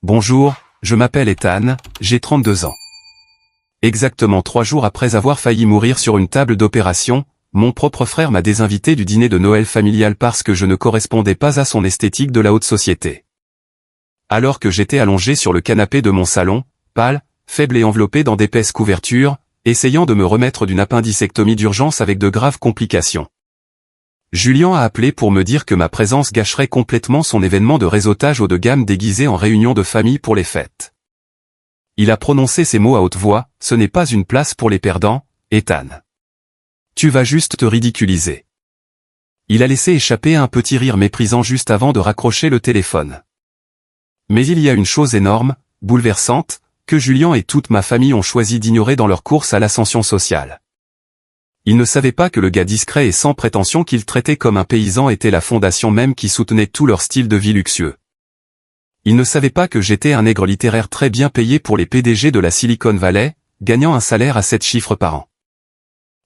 Bonjour, je m'appelle Ethan, j'ai 32 ans. Exactement 3 jours après avoir failli mourir sur une table d'opération, mon propre frère m'a désinvité du dîner de Noël familial parce que je ne correspondais pas à son esthétique de la haute société. Alors que j'étais allongé sur le canapé de mon salon, pâle, faible et enveloppé dans d'épaisses couvertures, essayant de me remettre d'une appendicectomie d'urgence avec de graves complications. Julien a appelé pour me dire que ma présence gâcherait complètement son événement de réseautage haut de gamme déguisé en réunion de famille pour les fêtes. Il a prononcé ces mots à haute voix, « Ce n'est pas une place pour les perdants, Ethan. Tu vas juste te ridiculiser. » Il a laissé échapper un petit rire méprisant juste avant de raccrocher le téléphone. Mais il y a une chose énorme, bouleversante, que Julien et toute ma famille ont choisi d'ignorer dans leur course à l'ascension sociale. Ils ne savaient pas que le gars discret et sans prétention qu'ils traitaient comme un paysan était la fondation même qui soutenait tout leur style de vie luxueux. Ils ne savaient pas que j'étais un nègre littéraire très bien payé pour les PDG de la Silicon Valley, gagnant un salaire à 7 chiffres par an.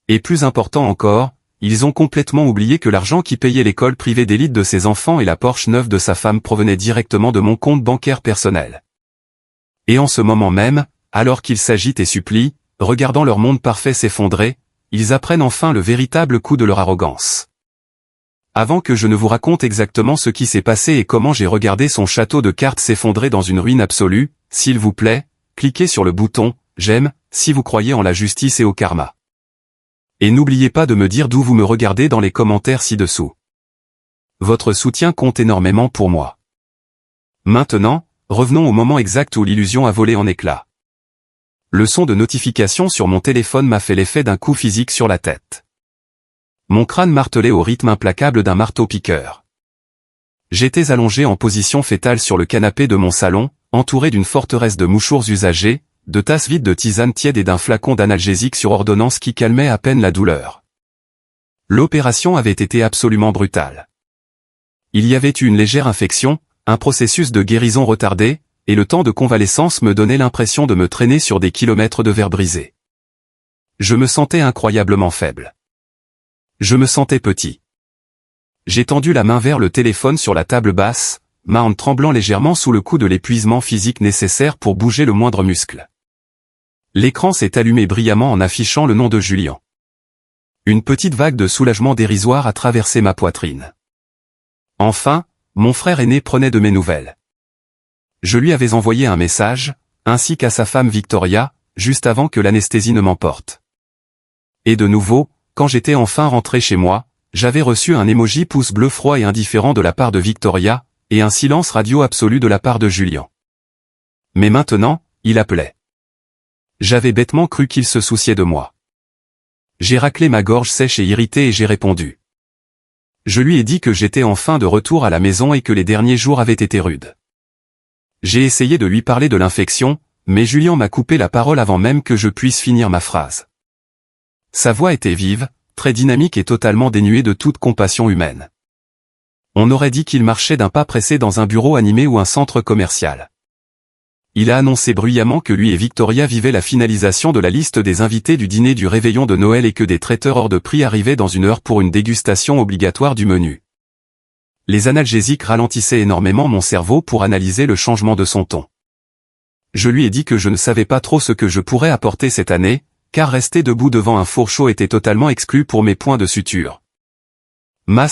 Et plus important encore, ils ont complètement oublié que l'argent qui payait l'école privée d'élite de ses enfants et la Porsche neuve de sa femme provenait directement de mon compte bancaire personnel. Et en ce moment même, alors qu'ils s'agitent et supplient, regardant leur monde parfait s'effondrer, ils apprennent enfin le véritable coup de leur arrogance. Avant que je ne vous raconte exactement ce qui s'est passé et comment j'ai regardé son château de cartes s'effondrer dans une ruine absolue, s'il vous plaît, cliquez sur le bouton « J'aime » si vous croyez en la justice et au karma. Et n'oubliez pas de me dire d'où vous me regardez dans les commentaires ci-dessous. Votre soutien compte énormément pour moi. Maintenant, revenons au moment exact où l'illusion a volé en éclats. Le son de notification sur mon téléphone m'a fait l'effet d'un coup physique sur la tête. Mon crâne martelait au rythme implacable d'un marteau-piqueur. J'étais allongé en position fétale sur le canapé de mon salon, entouré d'une forteresse de mouchoirs usagés, de tasses vides de tisane tiède et d'un flacon d'analgésique sur ordonnance qui calmait à peine la douleur. L'opération avait été absolument brutale. Il y avait eu une légère infection, un processus de guérison retardé, et le temps de convalescence me donnait l'impression de me traîner sur des kilomètres de verre brisé. Je me sentais incroyablement faible. Je me sentais petit. J'ai tendu la main vers le téléphone sur la table basse, ma hanche tremblant légèrement sous le coup de l'épuisement physique nécessaire pour bouger le moindre muscle. L'écran s'est allumé brillamment en affichant le nom de Julien. Une petite vague de soulagement dérisoire a traversé ma poitrine. Enfin, mon frère aîné prenait de mes nouvelles. Je lui avais envoyé un message, ainsi qu'à sa femme Victoria, juste avant que l'anesthésie ne m'emporte. Et de nouveau, quand j'étais enfin rentré chez moi, j'avais reçu un emoji pouce bleu froid et indifférent de la part de Victoria, et un silence radio absolu de la part de Julien. Mais maintenant, il appelait. J'avais bêtement cru qu'il se souciait de moi. J'ai raclé ma gorge sèche et irritée et j'ai répondu. Je lui ai dit que j'étais enfin de retour à la maison et que les derniers jours avaient été rudes. J'ai essayé de lui parler de l'infection, mais Julien m'a coupé la parole avant même que je puisse finir ma phrase. Sa voix était vive, très dynamique et totalement dénuée de toute compassion humaine. On aurait dit qu'il marchait d'un pas pressé dans un bureau animé ou un centre commercial. Il a annoncé bruyamment que lui et Victoria vivaient la finalisation de la liste des invités du dîner du réveillon de Noël et que des traiteurs hors de prix arrivaient dans 1 heure pour une dégustation obligatoire du menu. Les analgésiques ralentissaient énormément mon cerveau pour analyser le changement de son ton. Je lui ai dit que je ne savais pas trop ce que je pourrais apporter cette année, car rester debout devant un four chaud était totalement exclu pour mes points de suture.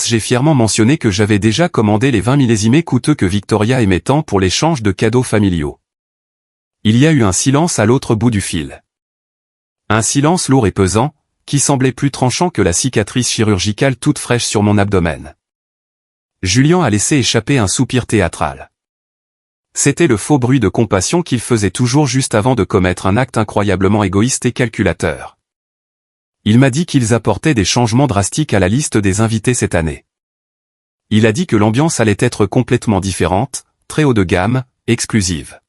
J'ai fièrement mentionné que j'avais déjà commandé les 20 millésimés coûteux que Victoria aimait tant pour l'échange de cadeaux familiaux. Il y a eu un silence à l'autre bout du fil. Un silence lourd et pesant, qui semblait plus tranchant que la cicatrice chirurgicale toute fraîche sur mon abdomen. Julien a laissé échapper un soupir théâtral. C'était le faux bruit de compassion qu'il faisait toujours juste avant de commettre un acte incroyablement égoïste et calculateur. Il m'a dit qu'ils apportaient des changements drastiques à la liste des invités cette année. Il a dit que l'ambiance allait être complètement différente, très haut de gamme, exclusive.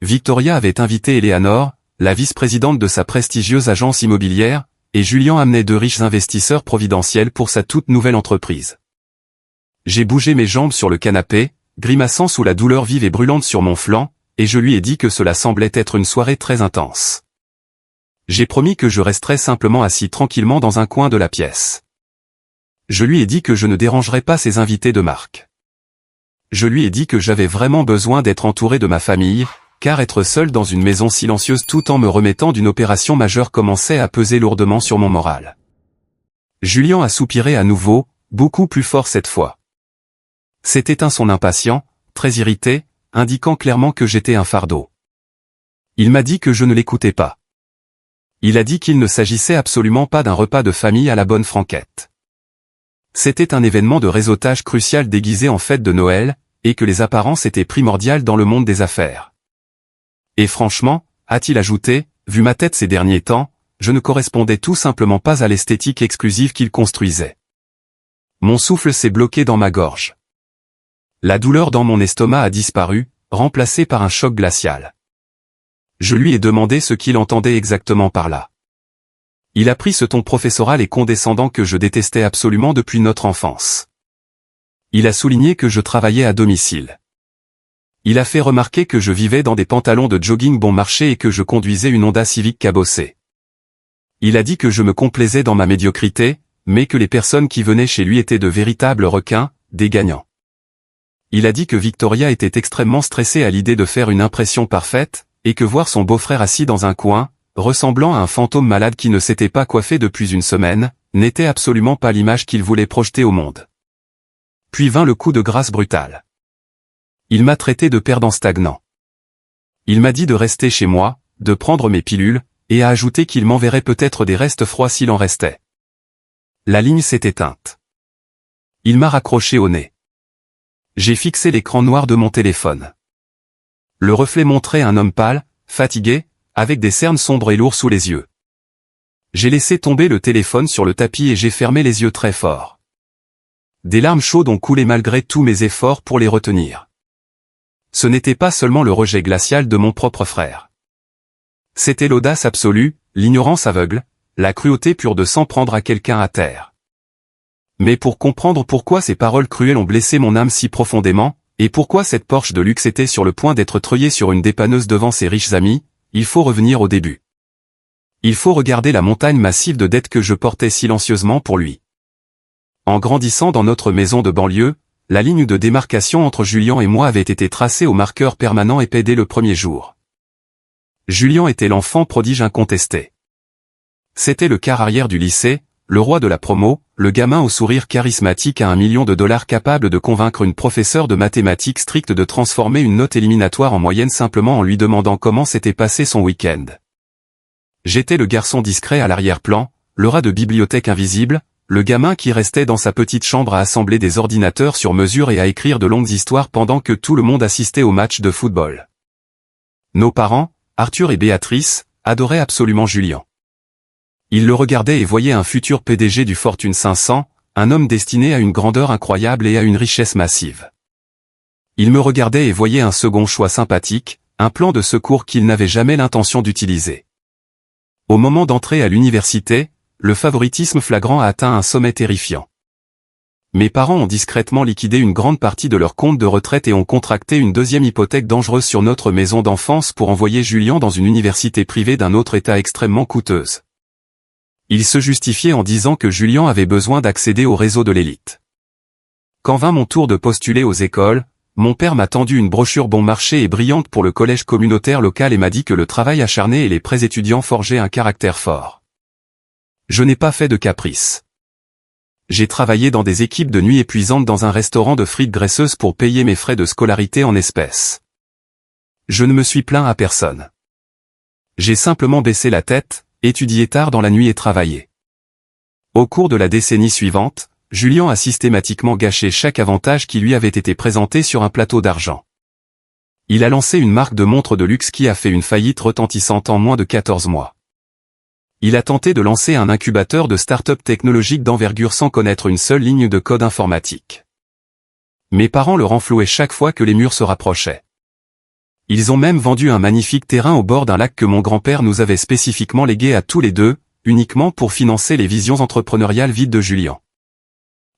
Victoria avait invité Eleanor, la vice-présidente de sa prestigieuse agence immobilière, et Julien amenait 2 riches investisseurs providentiels pour sa toute nouvelle entreprise. J'ai bougé mes jambes sur le canapé, grimaçant sous la douleur vive et brûlante sur mon flanc, et je lui ai dit que cela semblait être une soirée très intense. J'ai promis que je resterais simplement assis tranquillement dans un coin de la pièce. Je lui ai dit que je ne dérangerais pas ses invités de marque. Je lui ai dit que j'avais vraiment besoin d'être entouré de ma famille, car être seul dans une maison silencieuse tout en me remettant d'une opération majeure commençait à peser lourdement sur mon moral. Julien a soupiré à nouveau, beaucoup plus fort cette fois. C'était un son impatient, très irrité, indiquant clairement que j'étais un fardeau. Il m'a dit que je ne l'écoutais pas. Il a dit qu'il ne s'agissait absolument pas d'un repas de famille à la bonne franquette. C'était un événement de réseautage crucial déguisé en fête de Noël, et que les apparences étaient primordiales dans le monde des affaires. Et franchement, a-t-il ajouté, vu ma tête ces derniers temps, je ne correspondais tout simplement pas à l'esthétique exclusive qu'il construisait. Mon souffle s'est bloqué dans ma gorge. La douleur dans mon estomac a disparu, remplacée par un choc glacial. Je lui ai demandé ce qu'il entendait exactement par là. Il a pris ce ton professoral et condescendant que je détestais absolument depuis notre enfance. Il a souligné que je travaillais à domicile. Il a fait remarquer que je vivais dans des pantalons de jogging bon marché et que je conduisais une Honda Civic cabossée. Il a dit que je me complaisais dans ma médiocrité, mais que les personnes qui venaient chez lui étaient de véritables requins, des gagnants. Il a dit que Victoria était extrêmement stressée à l'idée de faire une impression parfaite, et que voir son beau-frère assis dans un coin, ressemblant à un fantôme malade qui ne s'était pas coiffé depuis une semaine, n'était absolument pas l'image qu'il voulait projeter au monde. Puis vint le coup de grâce brutal. Il m'a traité de perdant stagnant. Il m'a dit de rester chez moi, de prendre mes pilules, et a ajouté qu'il m'enverrait peut-être des restes froids s'il en restait. La ligne s'est éteinte. Il m'a raccroché au nez. J'ai fixé l'écran noir de mon téléphone. Le reflet montrait un homme pâle, fatigué, avec des cernes sombres et lourds sous les yeux. J'ai laissé tomber le téléphone sur le tapis et j'ai fermé les yeux très fort. Des larmes chaudes ont coulé malgré tous mes efforts pour les retenir. Ce n'était pas seulement le rejet glacial de mon propre frère. C'était l'audace absolue, l'ignorance aveugle, la cruauté pure de s'en prendre à quelqu'un à terre. Mais pour comprendre pourquoi ces paroles cruelles ont blessé mon âme si profondément, et pourquoi cette Porsche de luxe était sur le point d'être treuillée sur une dépanneuse devant ses riches amis, il faut revenir au début. Il faut regarder la montagne massive de dettes que je portais silencieusement pour lui. En grandissant dans notre maison de banlieue, la ligne de démarcation entre Julien et moi avait été tracée au marqueur permanent épais dès le premier jour. Julien était l'enfant prodige incontesté. C'était le quart arrière du lycée, le roi de la promo, le gamin au sourire charismatique à $1 million capable de convaincre une professeure de mathématiques stricte de transformer une note éliminatoire en moyenne simplement en lui demandant comment s'était passé son week-end. J'étais le garçon discret à l'arrière-plan, le rat de bibliothèque invisible, le gamin qui restait dans sa petite chambre à assembler des ordinateurs sur mesure et à écrire de longues histoires pendant que tout le monde assistait au match de football. Nos parents, Arthur et Béatrice, adoraient absolument Julien. Ils le regardaient et voyaient un futur PDG du Fortune 500, un homme destiné à une grandeur incroyable et à une richesse massive. Ils me regardaient et voyaient un second choix sympathique, un plan de secours qu'ils n'avaient jamais l'intention d'utiliser. Au moment d'entrer à l'université, le favoritisme flagrant a atteint un sommet terrifiant. Mes parents ont discrètement liquidé une grande partie de leur compte de retraite et ont contracté une deuxième hypothèque dangereuse sur notre maison d'enfance pour envoyer Julien dans une université privée d'un autre état extrêmement coûteuse. Ils se justifiaient en disant que Julien avait besoin d'accéder au réseau de l'élite. Quand vint mon tour de postuler aux écoles, mon père m'a tendu une brochure bon marché et brillante pour le collège communautaire local et m'a dit que le travail acharné et les prêts étudiants forgeaient un caractère fort. Je n'ai pas fait de caprice. J'ai travaillé dans des équipes de nuit épuisantes dans un restaurant de frites graisseuses pour payer mes frais de scolarité en espèces. Je ne me suis plaint à personne. J'ai simplement baissé la tête, étudié tard dans la nuit et travaillé. Au cours de la décennie suivante, Julien a systématiquement gâché chaque avantage qui lui avait été présenté sur un plateau d'argent. Il a lancé une marque de montres de luxe qui a fait une faillite retentissante en moins de 14 mois. Il a tenté de lancer un incubateur de start-up technologique d'envergure sans connaître une seule ligne de code informatique. Mes parents le renflouaient chaque fois que les murs se rapprochaient. Ils ont même vendu un magnifique terrain au bord d'un lac que mon grand-père nous avait spécifiquement légué à tous les deux, uniquement pour financer les visions entrepreneuriales vides de Julien.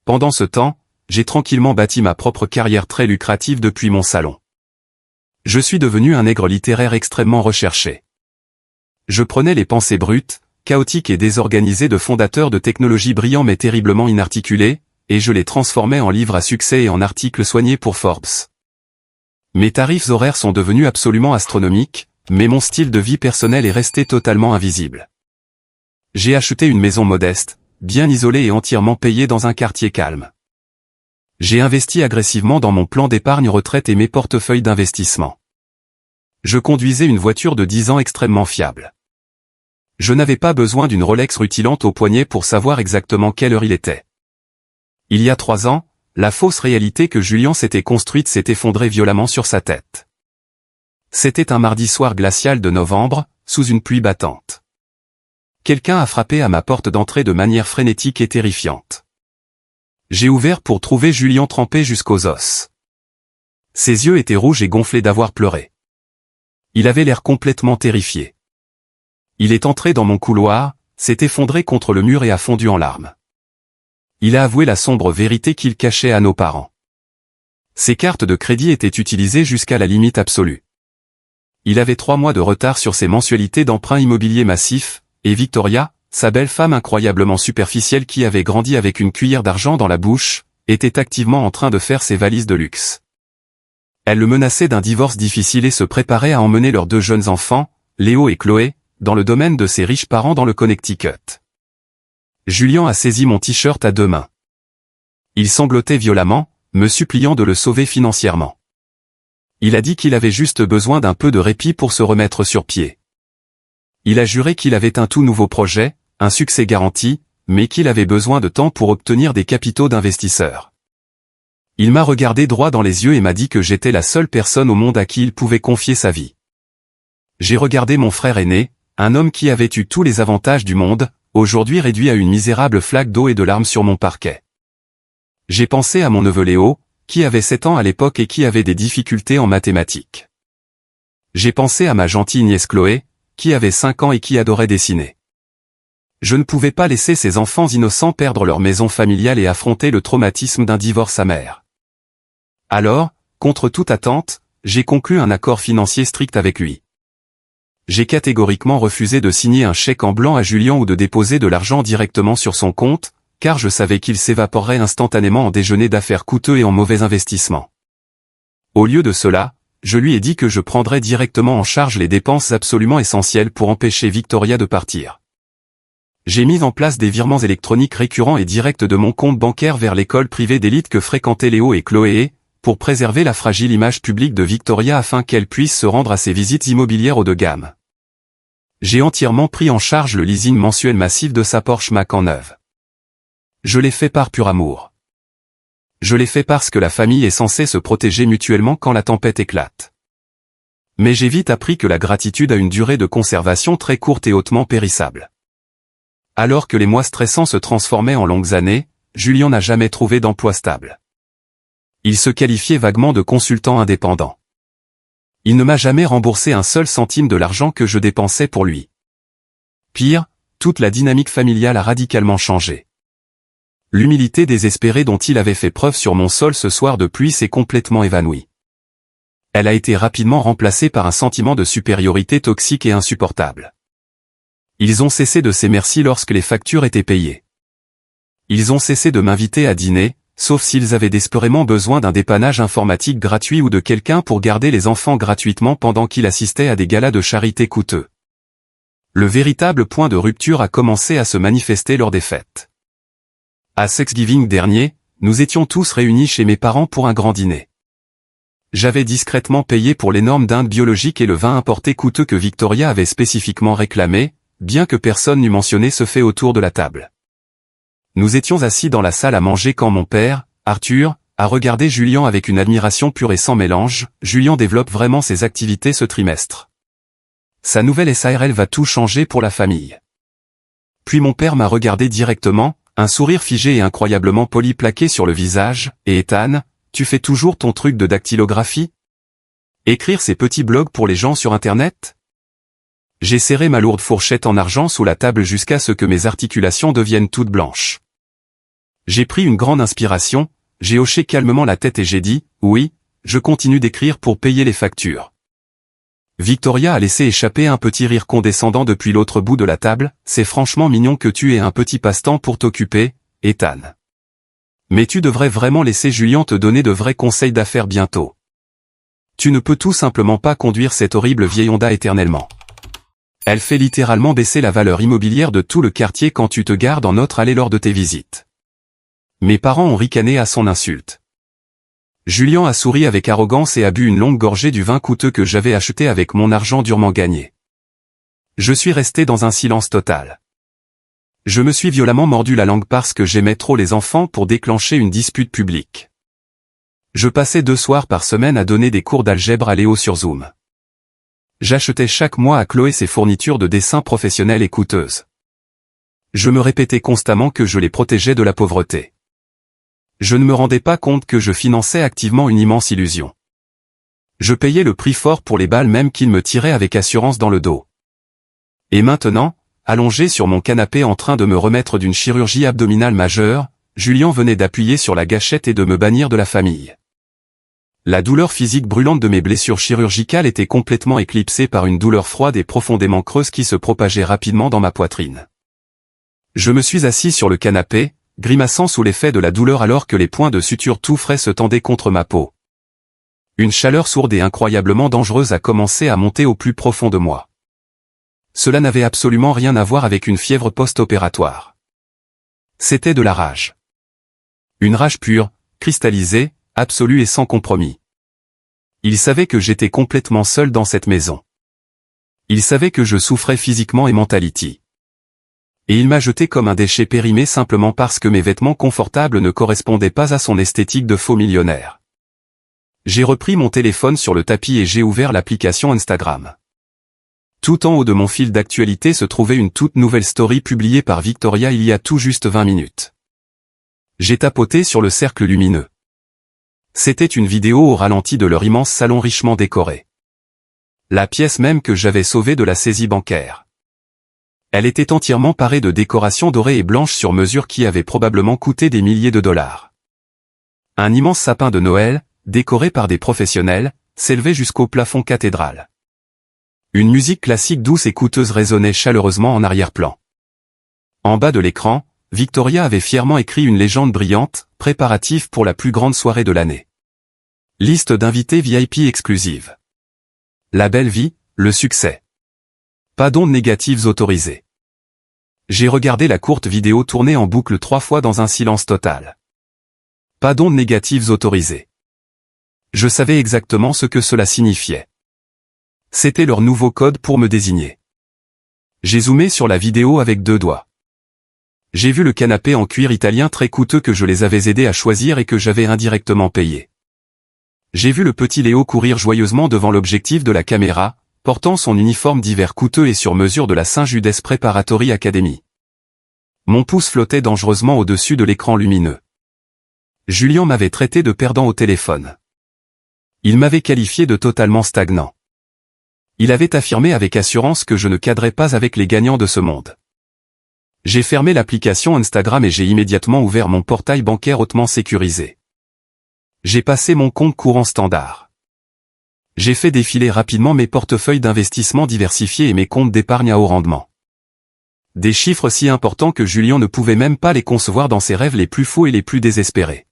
Pendant ce temps, j'ai tranquillement bâti ma propre carrière très lucrative depuis mon salon. Je suis devenu un nègre littéraire extrêmement recherché. Je prenais les pensées brutes, chaotiques et désorganisées de fondateurs de technologies brillants mais terriblement inarticulés, et je les transformais en livres à succès et en articles soignés pour Forbes. Mes tarifs horaires sont devenus absolument astronomiques, mais mon style de vie personnel est resté totalement invisible. J'ai acheté une maison modeste, bien isolée et entièrement payée dans un quartier calme. J'ai investi agressivement dans mon plan d'épargne retraite et mes portefeuilles d'investissement. Je conduisais une voiture de 10 ans extrêmement fiable. Je n'avais pas besoin d'une Rolex rutilante au poignet pour savoir exactement quelle heure il était. Il y a 3 ans, la fausse réalité que Julien s'était construite s'est effondrée violemment sur sa tête. C'était un mardi soir glacial de novembre, sous une pluie battante. Quelqu'un a frappé à ma porte d'entrée de manière frénétique et terrifiante. J'ai ouvert pour trouver Julien trempé jusqu'aux os. Ses yeux étaient rouges et gonflés d'avoir pleuré. Il avait l'air complètement terrifié. Il est entré dans mon couloir, s'est effondré contre le mur et a fondu en larmes. Il a avoué la sombre vérité qu'il cachait à nos parents. Ses cartes de crédit étaient utilisées jusqu'à la limite absolue. Il avait 3 mois de retard sur ses mensualités d'emprunt immobilier massif, et Victoria, sa belle femme incroyablement superficielle qui avait grandi avec une cuillère d'argent dans la bouche, était activement en train de faire ses valises de luxe. Elle le menaçait d'un divorce difficile et se préparait à emmener leurs 2 jeunes enfants, Léo et Chloé, dans le domaine de ses riches parents dans le Connecticut. Julien a saisi mon t-shirt à 2 mains. Il sanglotait violemment, me suppliant de le sauver financièrement. Il a dit qu'il avait juste besoin d'un peu de répit pour se remettre sur pied. Il a juré qu'il avait un tout nouveau projet, un succès garanti, mais qu'il avait besoin de temps pour obtenir des capitaux d'investisseurs. Il m'a regardé droit dans les yeux et m'a dit que j'étais la seule personne au monde à qui il pouvait confier sa vie. J'ai regardé mon frère aîné, un homme qui avait eu tous les avantages du monde, aujourd'hui réduit à une misérable flaque d'eau et de larmes sur mon parquet. J'ai pensé à mon neveu Léo, qui avait 7 ans à l'époque et qui avait des difficultés en mathématiques. J'ai pensé à ma gentille nièce Chloé, qui avait 5 ans et qui adorait dessiner. Je ne pouvais pas laisser ces enfants innocents perdre leur maison familiale et affronter le traumatisme d'un divorce amer. Alors, contre toute attente, j'ai conclu un accord financier strict avec lui. J'ai catégoriquement refusé de signer un chèque en blanc à Julien ou de déposer de l'argent directement sur son compte, car je savais qu'il s'évaporerait instantanément en déjeuners d'affaires coûteux et en mauvais investissements. Au lieu de cela, je lui ai dit que je prendrais directement en charge les dépenses absolument essentielles pour empêcher Victoria de partir. J'ai mis en place des virements électroniques récurrents et directs de mon compte bancaire vers l'école privée d'élite que fréquentaient Léo et Chloé, pour préserver la fragile image publique de Victoria afin qu'elle puisse se rendre à ses visites immobilières haut de gamme. J'ai entièrement pris en charge le leasing mensuel massif de sa Porsche Macan neuve. Je l'ai fait par pur amour. Je l'ai fait parce que la famille est censée se protéger mutuellement quand la tempête éclate. Mais j'ai vite appris que la gratitude a une durée de conservation très courte et hautement périssable. Alors que les mois stressants se transformaient en longues années, Julien n'a jamais trouvé d'emploi stable. Il se qualifiait vaguement de consultant indépendant. Il ne m'a jamais remboursé un seul centime de l'argent que je dépensais pour lui. Pire, toute la dynamique familiale a radicalement changé. L'humilité désespérée dont il avait fait preuve sur mon sol ce soir de pluie s'est complètement évanouie. Elle a été rapidement remplacée par un sentiment de supériorité toxique et insupportable. Ils ont cessé de s'émercier lorsque les factures étaient payées. Ils ont cessé de m'inviter à dîner, sauf s'ils avaient désespérément besoin d'un dépannage informatique gratuit ou de quelqu'un pour garder les enfants gratuitement pendant qu'il assistait à des galas de charité coûteux. Le véritable point de rupture a commencé à se manifester lors des fêtes. À Thanksgiving dernier, nous étions tous réunis chez mes parents pour un grand dîner. J'avais discrètement payé pour l'énorme dinde biologique et le vin importé coûteux que Victoria avait spécifiquement réclamé, bien que personne n'eût mentionné ce fait autour de la table. Nous étions assis dans la salle à manger quand mon père, Arthur, a regardé Julien avec une admiration pure et sans mélange. Julien développe vraiment ses activités ce trimestre. Sa nouvelle SARL va tout changer pour la famille. Puis mon père m'a regardé directement, un sourire figé et incroyablement poli plaqué sur le visage. Et Ethan, tu fais toujours ton truc de dactylographie? Écrire ces petits blogs pour les gens sur Internet? J'ai serré ma lourde fourchette en argent sous la table jusqu'à ce que mes articulations deviennent toutes blanches. J'ai pris une grande inspiration, j'ai hoché calmement la tête et j'ai dit, oui, je continue d'écrire pour payer les factures. Victoria a laissé échapper un petit rire condescendant depuis l'autre bout de la table. C'est franchement mignon que tu aies un petit passe-temps pour t'occuper, Ethan. Mais tu devrais vraiment laisser Julien te donner de vrais conseils d'affaires bientôt. Tu ne peux tout simplement pas conduire cette horrible vieille Honda éternellement. Elle fait littéralement baisser la valeur immobilière de tout le quartier quand tu te gares dans notre allée lors de tes visites. Mes parents ont ricané à son insulte. Julien a souri avec arrogance et a bu une longue gorgée du vin coûteux que j'avais acheté avec mon argent durement gagné. Je suis resté dans un silence total. Je me suis violemment mordu la langue parce que j'aimais trop les enfants pour déclencher une dispute publique. Je passais 2 soirs par semaine à donner des cours d'algèbre à Léo sur Zoom. J'achetais chaque mois à Chloé ses fournitures de dessin professionnelles et coûteuses. Je me répétais constamment que je les protégeais de la pauvreté. Je ne me rendais pas compte que je finançais activement une immense illusion. Je payais le prix fort pour les balles même qu'ils me tiraient avec assurance dans le dos. Et maintenant, allongé sur mon canapé en train de me remettre d'une chirurgie abdominale majeure, Julien venait d'appuyer sur la gâchette et de me bannir de la famille. La douleur physique brûlante de mes blessures chirurgicales était complètement éclipsée par une douleur froide et profondément creuse qui se propageait rapidement dans ma poitrine. Je me suis assis sur le canapé, grimaçant sous l'effet de la douleur alors que les points de suture tout frais se tendaient contre ma peau. Une chaleur sourde et incroyablement dangereuse a commencé à monter au plus profond de moi. Cela n'avait absolument rien à voir avec une fièvre post-opératoire. C'était de la rage. Une rage pure, cristallisée, absolue et sans compromis. Il savait que j'étais complètement seul dans cette maison. Il savait que je souffrais physiquement et mentalement. Et il m'a jeté comme un déchet périmé simplement parce que mes vêtements confortables ne correspondaient pas à son esthétique de faux millionnaire. J'ai repris mon téléphone sur le tapis et j'ai ouvert l'application Instagram. Tout en haut de mon fil d'actualité se trouvait une toute nouvelle story publiée par Victoria il y a tout juste 20 minutes. J'ai tapoté sur le cercle lumineux. C'était une vidéo au ralenti de leur immense salon richement décoré. La pièce même que j'avais sauvée de la saisie bancaire. Elle était entièrement parée de décorations dorées et blanches sur mesure qui avaient probablement coûté des milliers de dollars. Un immense sapin de Noël, décoré par des professionnels, s'élevait jusqu'au plafond cathédral. Une musique classique douce et coûteuse résonnait chaleureusement en arrière-plan. En bas de l'écran, Victoria avait fièrement écrit une légende brillante, préparatif pour la plus grande soirée de l'année. Liste d'invités VIP exclusive. La belle vie, le succès. Pas d'ondes négatives autorisées. J'ai regardé la courte vidéo tournée en boucle 3 fois dans un silence total. Pas d'ondes négatives autorisées. Je savais exactement ce que cela signifiait. C'était leur nouveau code pour me désigner. J'ai zoomé sur la vidéo avec 2 doigts. J'ai vu le canapé en cuir italien très coûteux que je les avais aidés à choisir et que j'avais indirectement payé. J'ai vu le petit Léo courir joyeusement devant l'objectif de la caméra, portant son uniforme d'hiver coûteux et sur mesure de la Saint-Judas Preparatory Academy. Mon pouce flottait dangereusement au-dessus de l'écran lumineux. Julien m'avait traité de perdant au téléphone. Il m'avait qualifié de totalement stagnant. Il avait affirmé avec assurance que je ne cadrais pas avec les gagnants de ce monde. J'ai fermé l'application Instagram et j'ai immédiatement ouvert mon portail bancaire hautement sécurisé. J'ai passé mon compte courant standard. J'ai fait défiler rapidement mes portefeuilles d'investissement diversifiés et mes comptes d'épargne à haut rendement. Des chiffres si importants que Julien ne pouvait même pas les concevoir dans ses rêves les plus fous et les plus désespérés.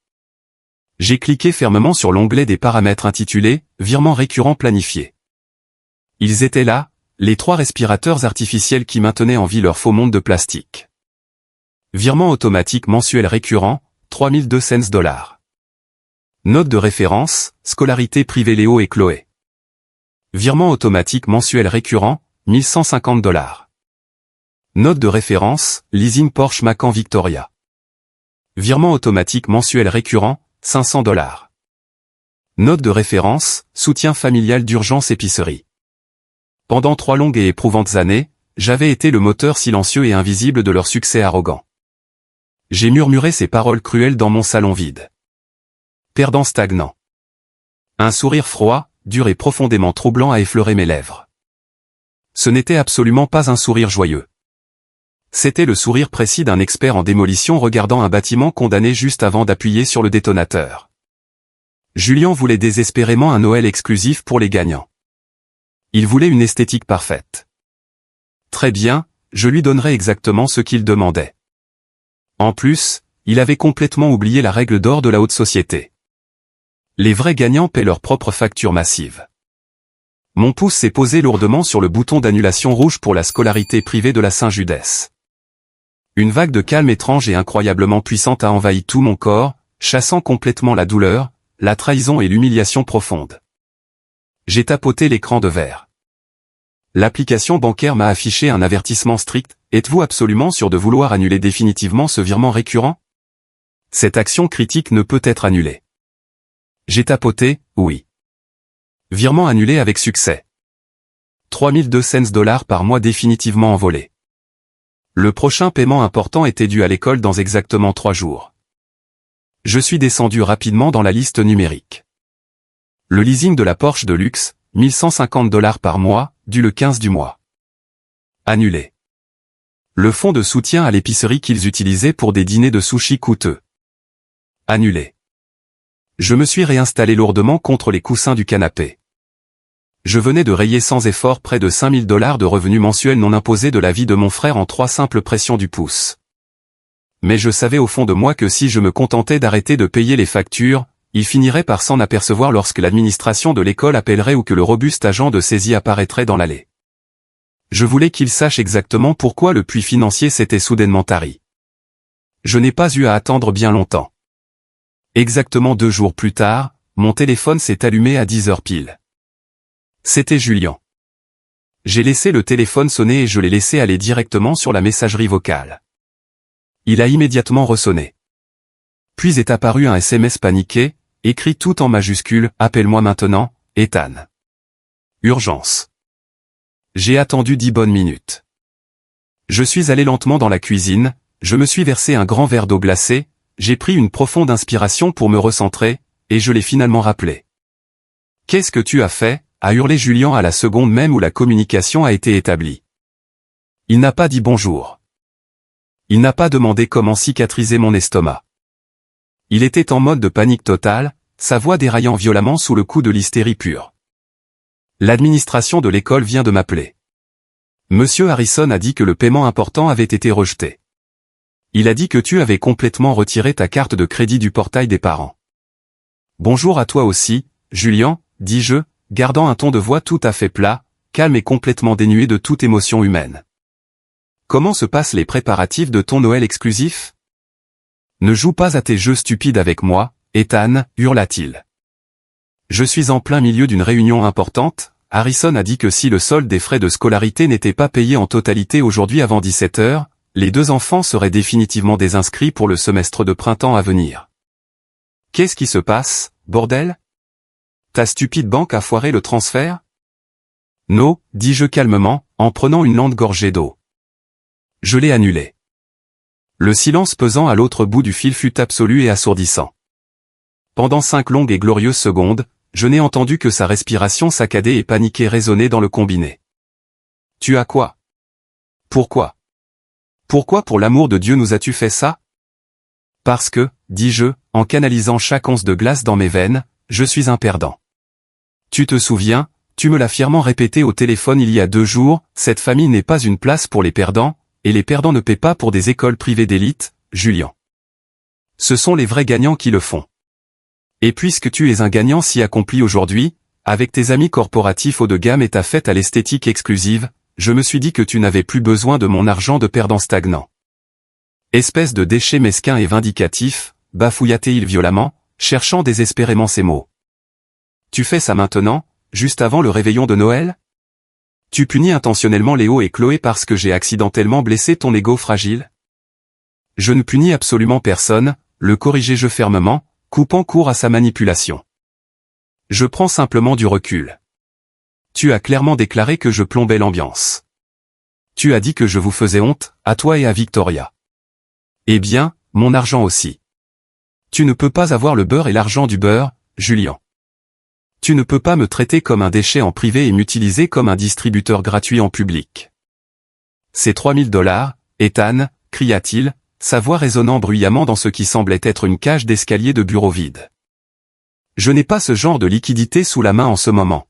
J'ai cliqué fermement sur l'onglet des paramètres intitulé « Virement récurrent planifié ». Ils étaient là, les 3 respirateurs artificiels qui maintenaient en vie leur faux monde de plastique. Virement automatique mensuel récurrent, 3200 $. Note de référence, scolarité privée Léo et Chloé. Virement automatique mensuel récurrent, 1150 $. Note de référence, leasing Porsche Macan Victoria. Virement automatique mensuel récurrent, 500 $. Note de référence, soutien familial d'urgence épicerie. Pendant 3 longues et éprouvantes années, j'avais été le moteur silencieux et invisible de leur succès arrogant. J'ai murmuré ces paroles cruelles dans mon salon vide. Perdant stagnant. Un sourire froid, dur et profondément troublant a effleuré mes lèvres. Ce n'était absolument pas un sourire joyeux. C'était le sourire précis d'un expert en démolition regardant un bâtiment condamné juste avant d'appuyer sur le détonateur. Julien voulait désespérément un Noël exclusif pour les gagnants. Il voulait une esthétique parfaite. Très bien, je lui donnerai exactement ce qu'il demandait. En plus, il avait complètement oublié la règle d'or de la haute société. Les vrais gagnants paient leurs propres factures massives. Mon pouce s'est posé lourdement sur le bouton d'annulation rouge pour la scolarité privée de la Saint-Judès. Une vague de calme étrange et incroyablement puissante a envahi tout mon corps, chassant complètement la douleur, la trahison et l'humiliation profonde. J'ai tapoté l'écran de verre. L'application bancaire m'a affiché un avertissement strict. Êtes-vous absolument sûr de vouloir annuler définitivement ce virement récurrent? Cette action critique ne peut être annulée. J'ai tapoté, oui. Virement annulé avec succès. 3200 $ par mois définitivement envolés. Le prochain paiement important était dû à l'école dans exactement 3 jours. Je suis descendu rapidement dans la liste numérique. Le leasing de la Porsche de luxe, 1150 $ par mois, dû le 15 du mois. Annulé. Le fonds de soutien à l'épicerie qu'ils utilisaient pour des dîners de sushi coûteux. Annulé. Je me suis réinstallé lourdement contre les coussins du canapé. Je venais de rayer sans effort près de 5000 $ de revenus mensuels non imposés de la vie de mon frère en 3 simples pressions du pouce. Mais je savais au fond de moi que si je me contentais d'arrêter de payer les factures, il finirait par s'en apercevoir lorsque l'administration de l'école appellerait ou que le robuste agent de saisie apparaîtrait dans l'allée. Je voulais qu'il sache exactement pourquoi le puits financier s'était soudainement tari. Je n'ai pas eu à attendre bien longtemps. Exactement 2 jours plus tard, mon téléphone s'est allumé à 10 heures pile. C'était Julien. J'ai laissé le téléphone sonner et je l'ai laissé aller directement sur la messagerie vocale. Il a immédiatement ressonné. Puis est apparu un SMS paniqué, écrit tout en majuscules, « Appelle-moi maintenant, Ethan. Urgence. » J'ai attendu 10 bonnes minutes. Je suis allé lentement dans la cuisine, je me suis versé un grand verre d'eau glacée, j'ai pris une profonde inspiration pour me recentrer, et je l'ai finalement rappelé. « Qu'est-ce que tu as fait ?» a hurlé Julien à la seconde même où la communication a été établie. Il n'a pas dit bonjour. Il n'a pas demandé comment cicatriser mon estomac. Il était en mode de panique totale, sa voix déraillant violemment sous le coup de l'hystérie pure. L'administration de l'école vient de m'appeler. Monsieur Harrison a dit que le paiement important avait été rejeté. Il a dit que tu avais complètement retiré ta carte de crédit du portail des parents. Bonjour à toi aussi, Julien, dis-je, gardant un ton de voix tout à fait plat, calme et complètement dénué de toute émotion humaine. Comment se passent les préparatifs de ton Noël exclusif? Ne joue pas à tes jeux stupides avec moi, Ethan, hurla-t-il. Je suis en plein milieu d'une réunion importante. Harrison a dit que si le solde des frais de scolarité n'était pas payé en totalité aujourd'hui avant 17 heures, les 2 enfants seraient définitivement désinscrits pour le semestre de printemps à venir. Qu'est-ce qui se passe, bordel? Ta stupide banque a foiré le transfert? Non, dis-je calmement, en prenant une lente gorgée d'eau. Je l'ai annulé. Le silence pesant à l'autre bout du fil fut absolu et assourdissant. Pendant 5 longues et glorieuses secondes, je n'ai entendu que sa respiration saccadée et paniquée résonner dans le combiné. Tu as quoi? Pourquoi? Pourquoi pour l'amour de Dieu nous as-tu fait ça? Parce que, dis-je, en canalisant chaque once de glace dans mes veines, je suis un perdant. Tu te souviens, tu me l'as fièrement répété au téléphone il y a 2 jours, cette famille n'est pas une place pour les perdants, et les perdants ne paient pas pour des écoles privées d'élite, Julien. Ce sont les vrais gagnants qui le font. Et puisque tu es un gagnant si accompli aujourd'hui, avec tes amis corporatifs haut de gamme et ta fête à l'esthétique exclusive, je me suis dit que tu n'avais plus besoin de mon argent de perdant stagnant. Espèce de déchet mesquin et vindicatif, bafouilla-t-il violemment, cherchant désespérément ses mots. Tu fais ça maintenant, juste avant le réveillon de Noël? Tu punis intentionnellement Léo et Chloé parce que j'ai accidentellement blessé ton ego fragile? Je ne punis absolument personne, le corrigeai-je fermement, coupant court à sa manipulation. Je prends simplement du recul. Tu as clairement déclaré que je plombais l'ambiance. Tu as dit que je vous faisais honte, à toi et à Victoria. Eh bien, mon argent aussi. Tu ne peux pas avoir le beurre et l'argent du beurre, Julien. Tu ne peux pas me traiter comme un déchet en privé et m'utiliser comme un distributeur gratuit en public. C'est 3000 $, Ethan, cria-t-il, sa voix résonnant bruyamment dans ce qui semblait être une cage d'escalier de bureau vide. Je n'ai pas ce genre de liquidité sous la main en ce moment.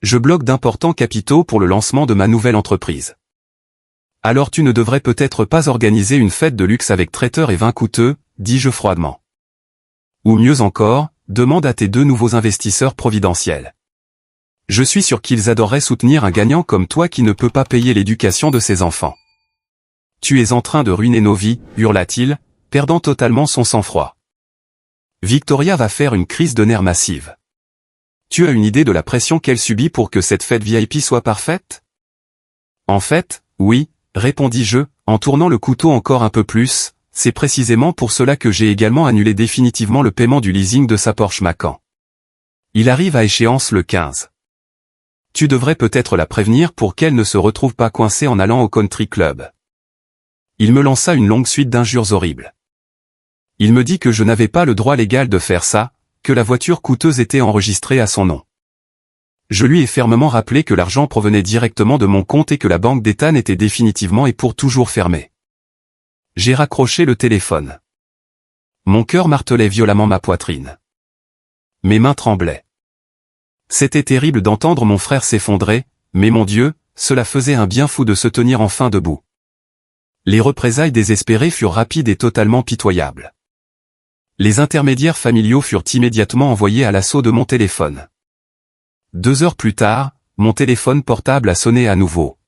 Je bloque d'importants capitaux pour le lancement de ma nouvelle entreprise. Alors tu ne devrais peut-être pas organiser une fête de luxe avec traiteur et vin coûteux, dis-je froidement. Ou mieux encore, demande à tes 2 nouveaux investisseurs providentiels. Je suis sûr qu'ils adoreraient soutenir un gagnant comme toi qui ne peut pas payer l'éducation de ses enfants. Tu es en train de ruiner nos vies, hurla-t-il, perdant totalement son sang-froid. Victoria va faire une crise de nerfs massive. Tu as une idée de la pression qu'elle subit pour que cette fête VIP soit parfaite? En fait, oui, répondis-je, en tournant le couteau encore un peu plus, c'est précisément pour cela que j'ai également annulé définitivement le paiement du leasing de sa Porsche Macan. Il arrive à échéance le 15. Tu devrais peut-être la prévenir pour qu'elle ne se retrouve pas coincée en allant au country club. Il me lança une longue suite d'injures horribles. Il me dit que je n'avais pas le droit légal de faire ça, que la voiture coûteuse était enregistrée à son nom. Je lui ai fermement rappelé que l'argent provenait directement de mon compte et que la banque d'Ethan était définitivement et pour toujours fermée. J'ai raccroché le téléphone. Mon cœur martelait violemment ma poitrine. Mes mains tremblaient. C'était terrible d'entendre mon frère s'effondrer, mais mon Dieu, cela faisait un bien fou de se tenir enfin debout. Les représailles désespérées furent rapides et totalement pitoyables. Les intermédiaires familiaux furent immédiatement envoyés à l'assaut de mon téléphone. 2 heures plus tard, mon téléphone portable a sonné à nouveau.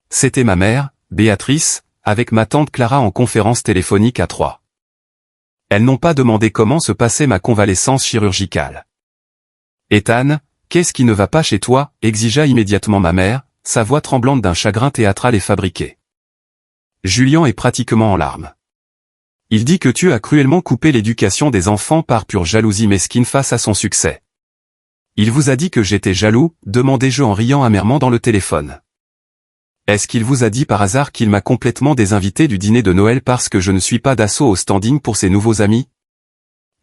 C'était ma mère, Béatrice, avec ma tante Clara en conférence téléphonique à 3. Elles n'ont pas demandé comment se passait ma convalescence chirurgicale. « Ethan, qu'est-ce qui ne va pas chez toi ?» exigea immédiatement ma mère, sa voix tremblante d'un chagrin théâtral et fabriqué. Julian est pratiquement en larmes. Il dit que tu as cruellement coupé l'éducation des enfants par pure jalousie mesquine face à son succès. Il vous a dit que j'étais jaloux, demandai-je en riant amèrement dans le téléphone. Est-ce qu'il vous a dit par hasard qu'il m'a complètement désinvité du dîner de Noël parce que je ne suis pas d'assaut au standing pour ses nouveaux amis?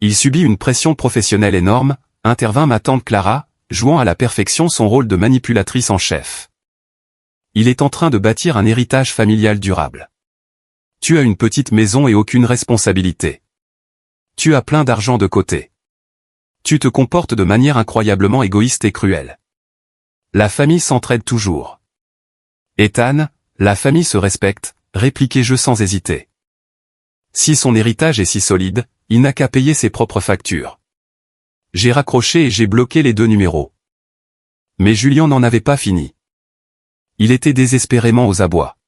Il subit une pression professionnelle énorme, intervint ma tante Clara, jouant à la perfection son rôle de manipulatrice en chef. Il est en train de bâtir un héritage familial durable. Tu as une petite maison et aucune responsabilité. Tu as plein d'argent de côté. Tu te comportes de manière incroyablement égoïste et cruelle. La famille s'entraide toujours. Ethan, la famille se respecte, répliquai-je sans hésiter. Si son héritage est si solide, il n'a qu'à payer ses propres factures. J'ai raccroché et j'ai bloqué les 2 numéros. Mais Julien n'en avait pas fini. Il était désespérément aux abois.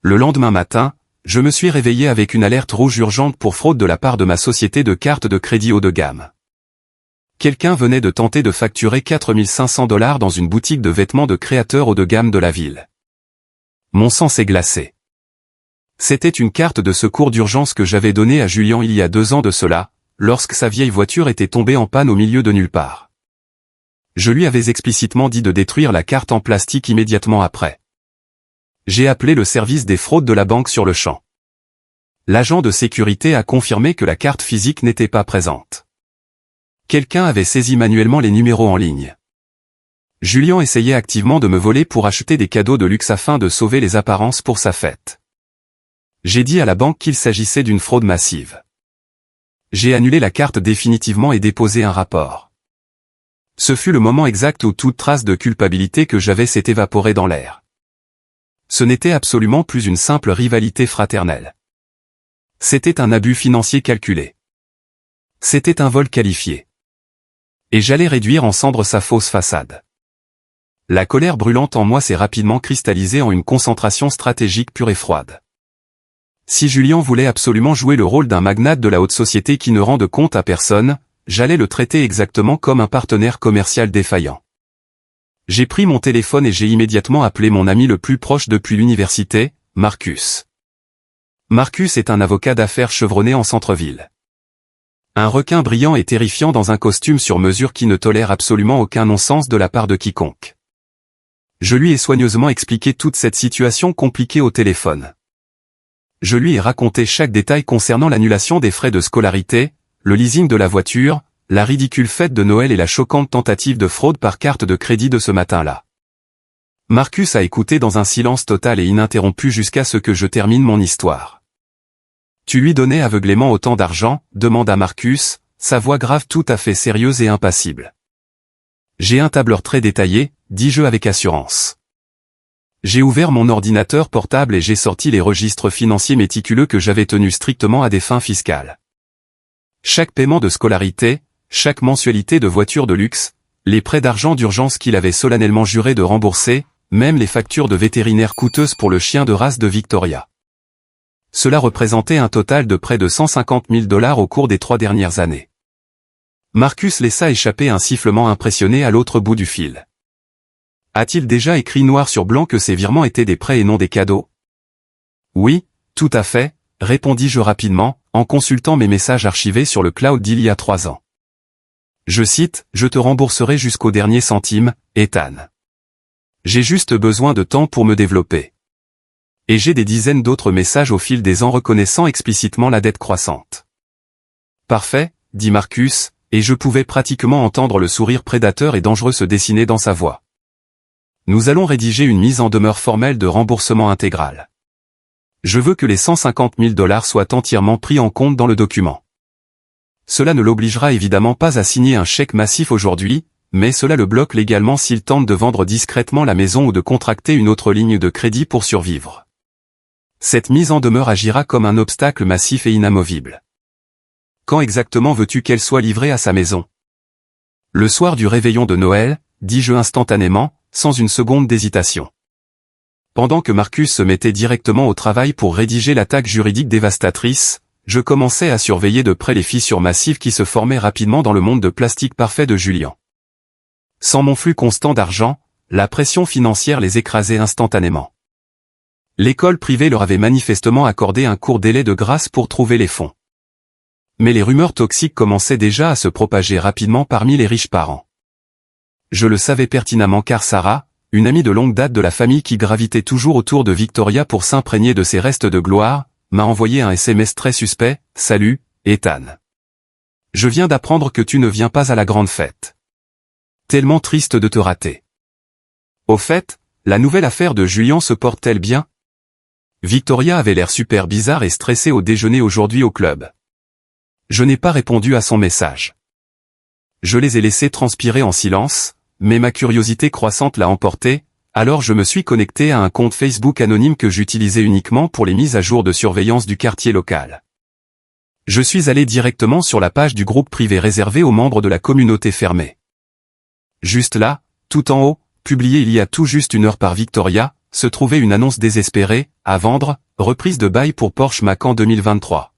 Le lendemain matin, je me suis réveillé avec une alerte rouge urgente pour fraude de la part de ma société de cartes de crédit haut de gamme. Quelqu'un venait de tenter de facturer 4 500 $ dans une boutique de vêtements de créateurs haut de gamme de la ville. Mon sang s'est glacé. C'était une carte de secours d'urgence que j'avais donnée à Julien il y a 2 ans de cela, lorsque sa vieille voiture était tombée en panne au milieu de nulle part. Je lui avais explicitement dit de détruire la carte en plastique immédiatement après. J'ai appelé le service des fraudes de la banque sur le champ. L'agent de sécurité a confirmé que la carte physique n'était pas présente. Quelqu'un avait saisi manuellement les numéros en ligne. Julien essayait activement de me voler pour acheter des cadeaux de luxe afin de sauver les apparences pour sa fête. J'ai dit à la banque qu'il s'agissait d'une fraude massive. J'ai annulé la carte définitivement et déposé un rapport. Ce fut le moment exact où toute trace de culpabilité que j'avais s'est évaporée dans l'air. Ce n'était absolument plus une simple rivalité fraternelle. C'était un abus financier calculé. C'était un vol qualifié. Et j'allais réduire en cendres sa fausse façade. La colère brûlante en moi s'est rapidement cristallisée en une concentration stratégique pure et froide. Si Julien voulait absolument jouer le rôle d'un magnate de la haute société qui ne rend de compte à personne, j'allais le traiter exactement comme un partenaire commercial défaillant. J'ai pris mon téléphone et j'ai immédiatement appelé mon ami le plus proche depuis l'université, Marcus. Marcus est un avocat d'affaires chevronné en centre-ville. Un requin brillant et terrifiant dans un costume sur mesure qui ne tolère absolument aucun non-sens de la part de quiconque. Je lui ai soigneusement expliqué toute cette situation compliquée au téléphone. Je lui ai raconté chaque détail concernant l'annulation des frais de scolarité, le leasing de la voiture, la ridicule fête de Noël et la choquante tentative de fraude par carte de crédit de ce matin-là. Marcus a écouté dans un silence total et ininterrompu jusqu'à ce que je termine mon histoire. « Tu lui donnais aveuglément autant d'argent ?» demanda Marcus, sa voix grave tout à fait sérieuse et impassible. « J'ai un tableur très détaillé » dis-je avec assurance. J'ai ouvert mon ordinateur portable et j'ai sorti les registres financiers méticuleux que j'avais tenus strictement à des fins fiscales. Chaque paiement de scolarité, chaque mensualité de voiture de luxe, les prêts d'argent d'urgence qu'il avait solennellement juré de rembourser, même les factures de vétérinaire coûteuses pour le chien de race de Victoria. Cela représentait un total de près de 150 000 $ au cours des 3 dernières années. Marcus laissa échapper un sifflement impressionné à l'autre bout du fil. A-t-il déjà écrit noir sur blanc que ces virements étaient des prêts et non des cadeaux? Oui, tout à fait, répondis-je rapidement, en consultant mes messages archivés sur le cloud d'il y a 3 ans. Je cite, « Je te rembourserai jusqu'au dernier centime, Ethan. J'ai juste besoin de temps pour me développer. » Et j'ai des dizaines d'autres messages au fil des ans reconnaissant explicitement la dette croissante. Parfait, dit Marcus, et je pouvais pratiquement entendre le sourire prédateur et dangereux se dessiner dans sa voix. Nous allons rédiger une mise en demeure formelle de remboursement intégral. Je veux que les 150 000 $ soient entièrement pris en compte dans le document. Cela ne l'obligera évidemment pas à signer un chèque massif aujourd'hui, mais cela le bloque légalement s'il tente de vendre discrètement la maison ou de contracter une autre ligne de crédit pour survivre. Cette mise en demeure agira comme un obstacle massif et inamovible. Quand exactement veux-tu qu'elle soit livrée à sa maison? Le soir du réveillon de Noël, dis-je instantanément, sans une seconde d'hésitation. Pendant que Marcus se mettait directement au travail pour rédiger l'attaque juridique dévastatrice, je commençais à surveiller de près les fissures massives qui se formaient rapidement dans le monde de plastique parfait de Julian. Sans mon flux constant d'argent, la pression financière les écrasait instantanément. L'école privée leur avait manifestement accordé un court délai de grâce pour trouver les fonds. Mais les rumeurs toxiques commençaient déjà à se propager rapidement parmi les riches parents. Je le savais pertinemment car Sarah, une amie de longue date de la famille qui gravitait toujours autour de Victoria pour s'imprégner de ses restes de gloire, m'a envoyé un SMS très suspect, « Salut, Ethan. Je viens d'apprendre que tu ne viens pas à la grande fête. Tellement triste de te rater. Au fait, la nouvelle affaire de Julian se porte-t-elle bien? » Victoria avait l'air super bizarre et stressée au déjeuner aujourd'hui au club. Je n'ai pas répondu à son message. Je les ai laissés transpirer en silence, mais ma curiosité croissante l'a emporté, alors je me suis connecté à un compte Facebook anonyme que j'utilisais uniquement pour les mises à jour de surveillance du quartier local. Je suis allé directement sur la page du groupe privé réservé aux membres de la communauté fermée. Juste là, tout en haut, publié il y a tout juste 1 heure par Victoria, se trouvait une annonce désespérée, à vendre, reprise de bail pour Porsche Macan 2023.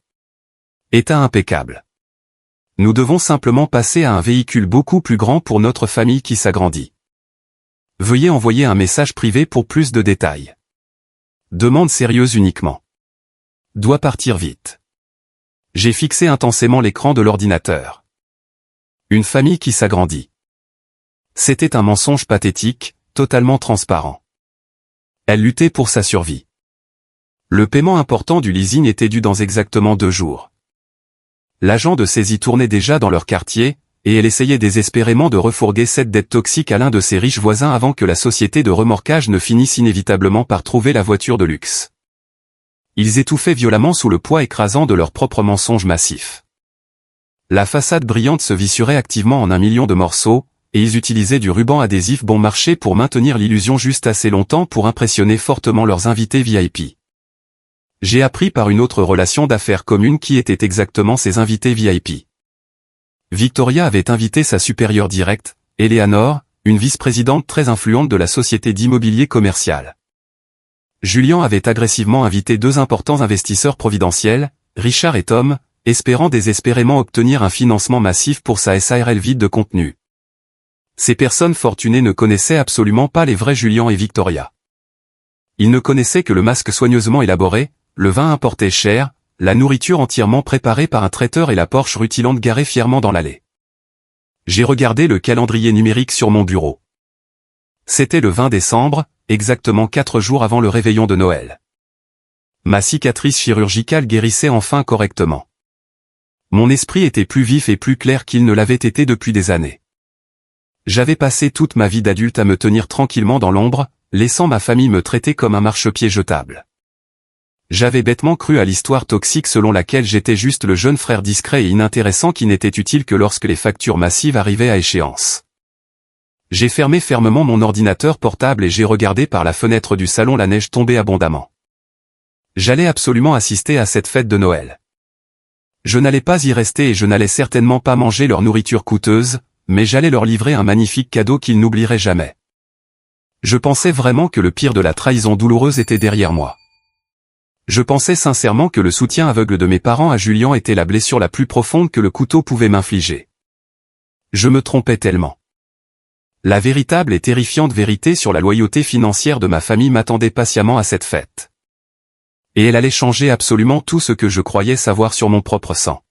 État impeccable. Nous devons simplement passer à un véhicule beaucoup plus grand pour notre famille qui s'agrandit. Veuillez envoyer un message privé pour plus de détails. Demande sérieuse uniquement. Doit partir vite. J'ai fixé intensément l'écran de l'ordinateur. Une famille qui s'agrandit. C'était un mensonge pathétique, totalement transparent. Elle luttait pour sa survie. Le paiement important du leasing était dû dans exactement 2 jours. L'agent de saisie tournait déjà dans leur quartier, et elle essayait désespérément de refourguer cette dette toxique à l'un de ses riches voisins avant que la société de remorquage ne finisse inévitablement par trouver la voiture de luxe. Ils étouffaient violemment sous le poids écrasant de leur propre mensonge massif. La façade brillante se vissurait activement en 1 million de morceaux, et ils utilisaient du ruban adhésif bon marché pour maintenir l'illusion juste assez longtemps pour impressionner fortement leurs invités VIP. J'ai appris par une autre relation d'affaires commune qui étaient exactement ces invités VIP. Victoria avait invité sa supérieure directe, Eleanor, une vice-présidente très influente de la société d'immobilier commercial. Julian avait agressivement invité 2 importants investisseurs providentiels, Richard et Tom, espérant désespérément obtenir un financement massif pour sa SARL vide de contenu. Ces personnes fortunées ne connaissaient absolument pas les vrais Julian et Victoria. Ils ne connaissaient que le masque soigneusement élaboré, le vin importé cher, la nourriture entièrement préparée par un traiteur et la Porsche rutilante garée fièrement dans l'allée. J'ai regardé le calendrier numérique sur mon bureau. C'était le 20 décembre, exactement 4 jours avant le réveillon de Noël. Ma cicatrice chirurgicale guérissait enfin correctement. Mon esprit était plus vif et plus clair qu'il ne l'avait été depuis des années. J'avais passé toute ma vie d'adulte à me tenir tranquillement dans l'ombre, laissant ma famille me traiter comme un marchepied jetable. J'avais bêtement cru à l'histoire toxique selon laquelle j'étais juste le jeune frère discret et inintéressant qui n'était utile que lorsque les factures massives arrivaient à échéance. J'ai fermé fermement mon ordinateur portable et j'ai regardé par la fenêtre du salon la neige tomber abondamment. J'allais absolument assister à cette fête de Noël. Je n'allais pas y rester et je n'allais certainement pas manger leur nourriture coûteuse, mais j'allais leur livrer un magnifique cadeau qu'ils n'oublieraient jamais. Je pensais vraiment que le pire de la trahison douloureuse était derrière moi. Je pensais sincèrement que le soutien aveugle de mes parents à Julien était la blessure la plus profonde que le couteau pouvait m'infliger. Je me trompais tellement. La véritable et terrifiante vérité sur la loyauté financière de ma famille m'attendait patiemment à cette fête. Et elle allait changer absolument tout ce que je croyais savoir sur mon propre sang.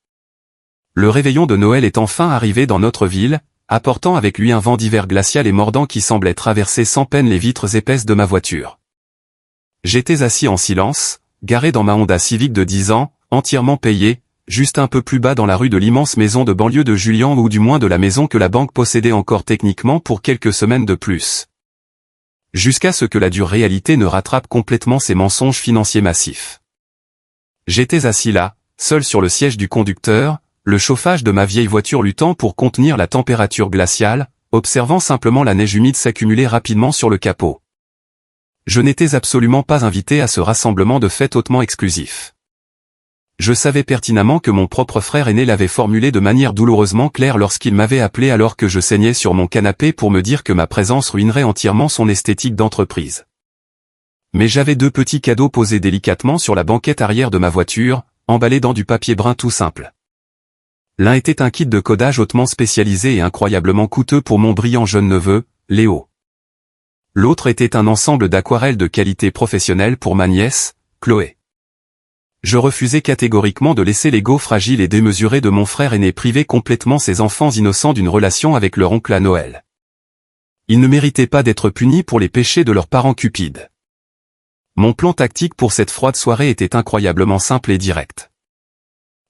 Le réveillon de Noël est enfin arrivé dans notre ville, apportant avec lui un vent d'hiver glacial et mordant qui semblait traverser sans peine les vitres épaisses de ma voiture. J'étais assis en silence, garé dans ma Honda Civic de 10 ans, entièrement payé, juste un peu plus bas dans la rue de l'immense maison de banlieue de Julien ou du moins de la maison que la banque possédait encore techniquement pour quelques semaines de plus. Jusqu'à ce que la dure réalité ne rattrape complètement ces mensonges financiers massifs. J'étais assis là, seul sur le siège du conducteur, le chauffage de ma vieille voiture luttant pour contenir la température glaciale, observant simplement la neige humide s'accumuler rapidement sur le capot. Je n'étais absolument pas invité à ce rassemblement de fêtes hautement exclusif. Je savais pertinemment que mon propre frère aîné l'avait formulé de manière douloureusement claire lorsqu'il m'avait appelé alors que je saignais sur mon canapé pour me dire que ma présence ruinerait entièrement son esthétique d'entreprise. Mais j'avais 2 petits cadeaux posés délicatement sur la banquette arrière de ma voiture, emballés dans du papier brun tout simple. L'un était un kit de codage hautement spécialisé et incroyablement coûteux pour mon brillant jeune neveu, Léo. L'autre était un ensemble d'aquarelles de qualité professionnelle pour ma nièce, Chloé. Je refusais catégoriquement de laisser l'ego fragile et démesuré de mon frère aîné priver complètement ses enfants innocents d'une relation avec leur oncle à Noël. Ils ne méritaient pas d'être punis pour les péchés de leurs parents cupides. Mon plan tactique pour cette froide soirée était incroyablement simple et direct.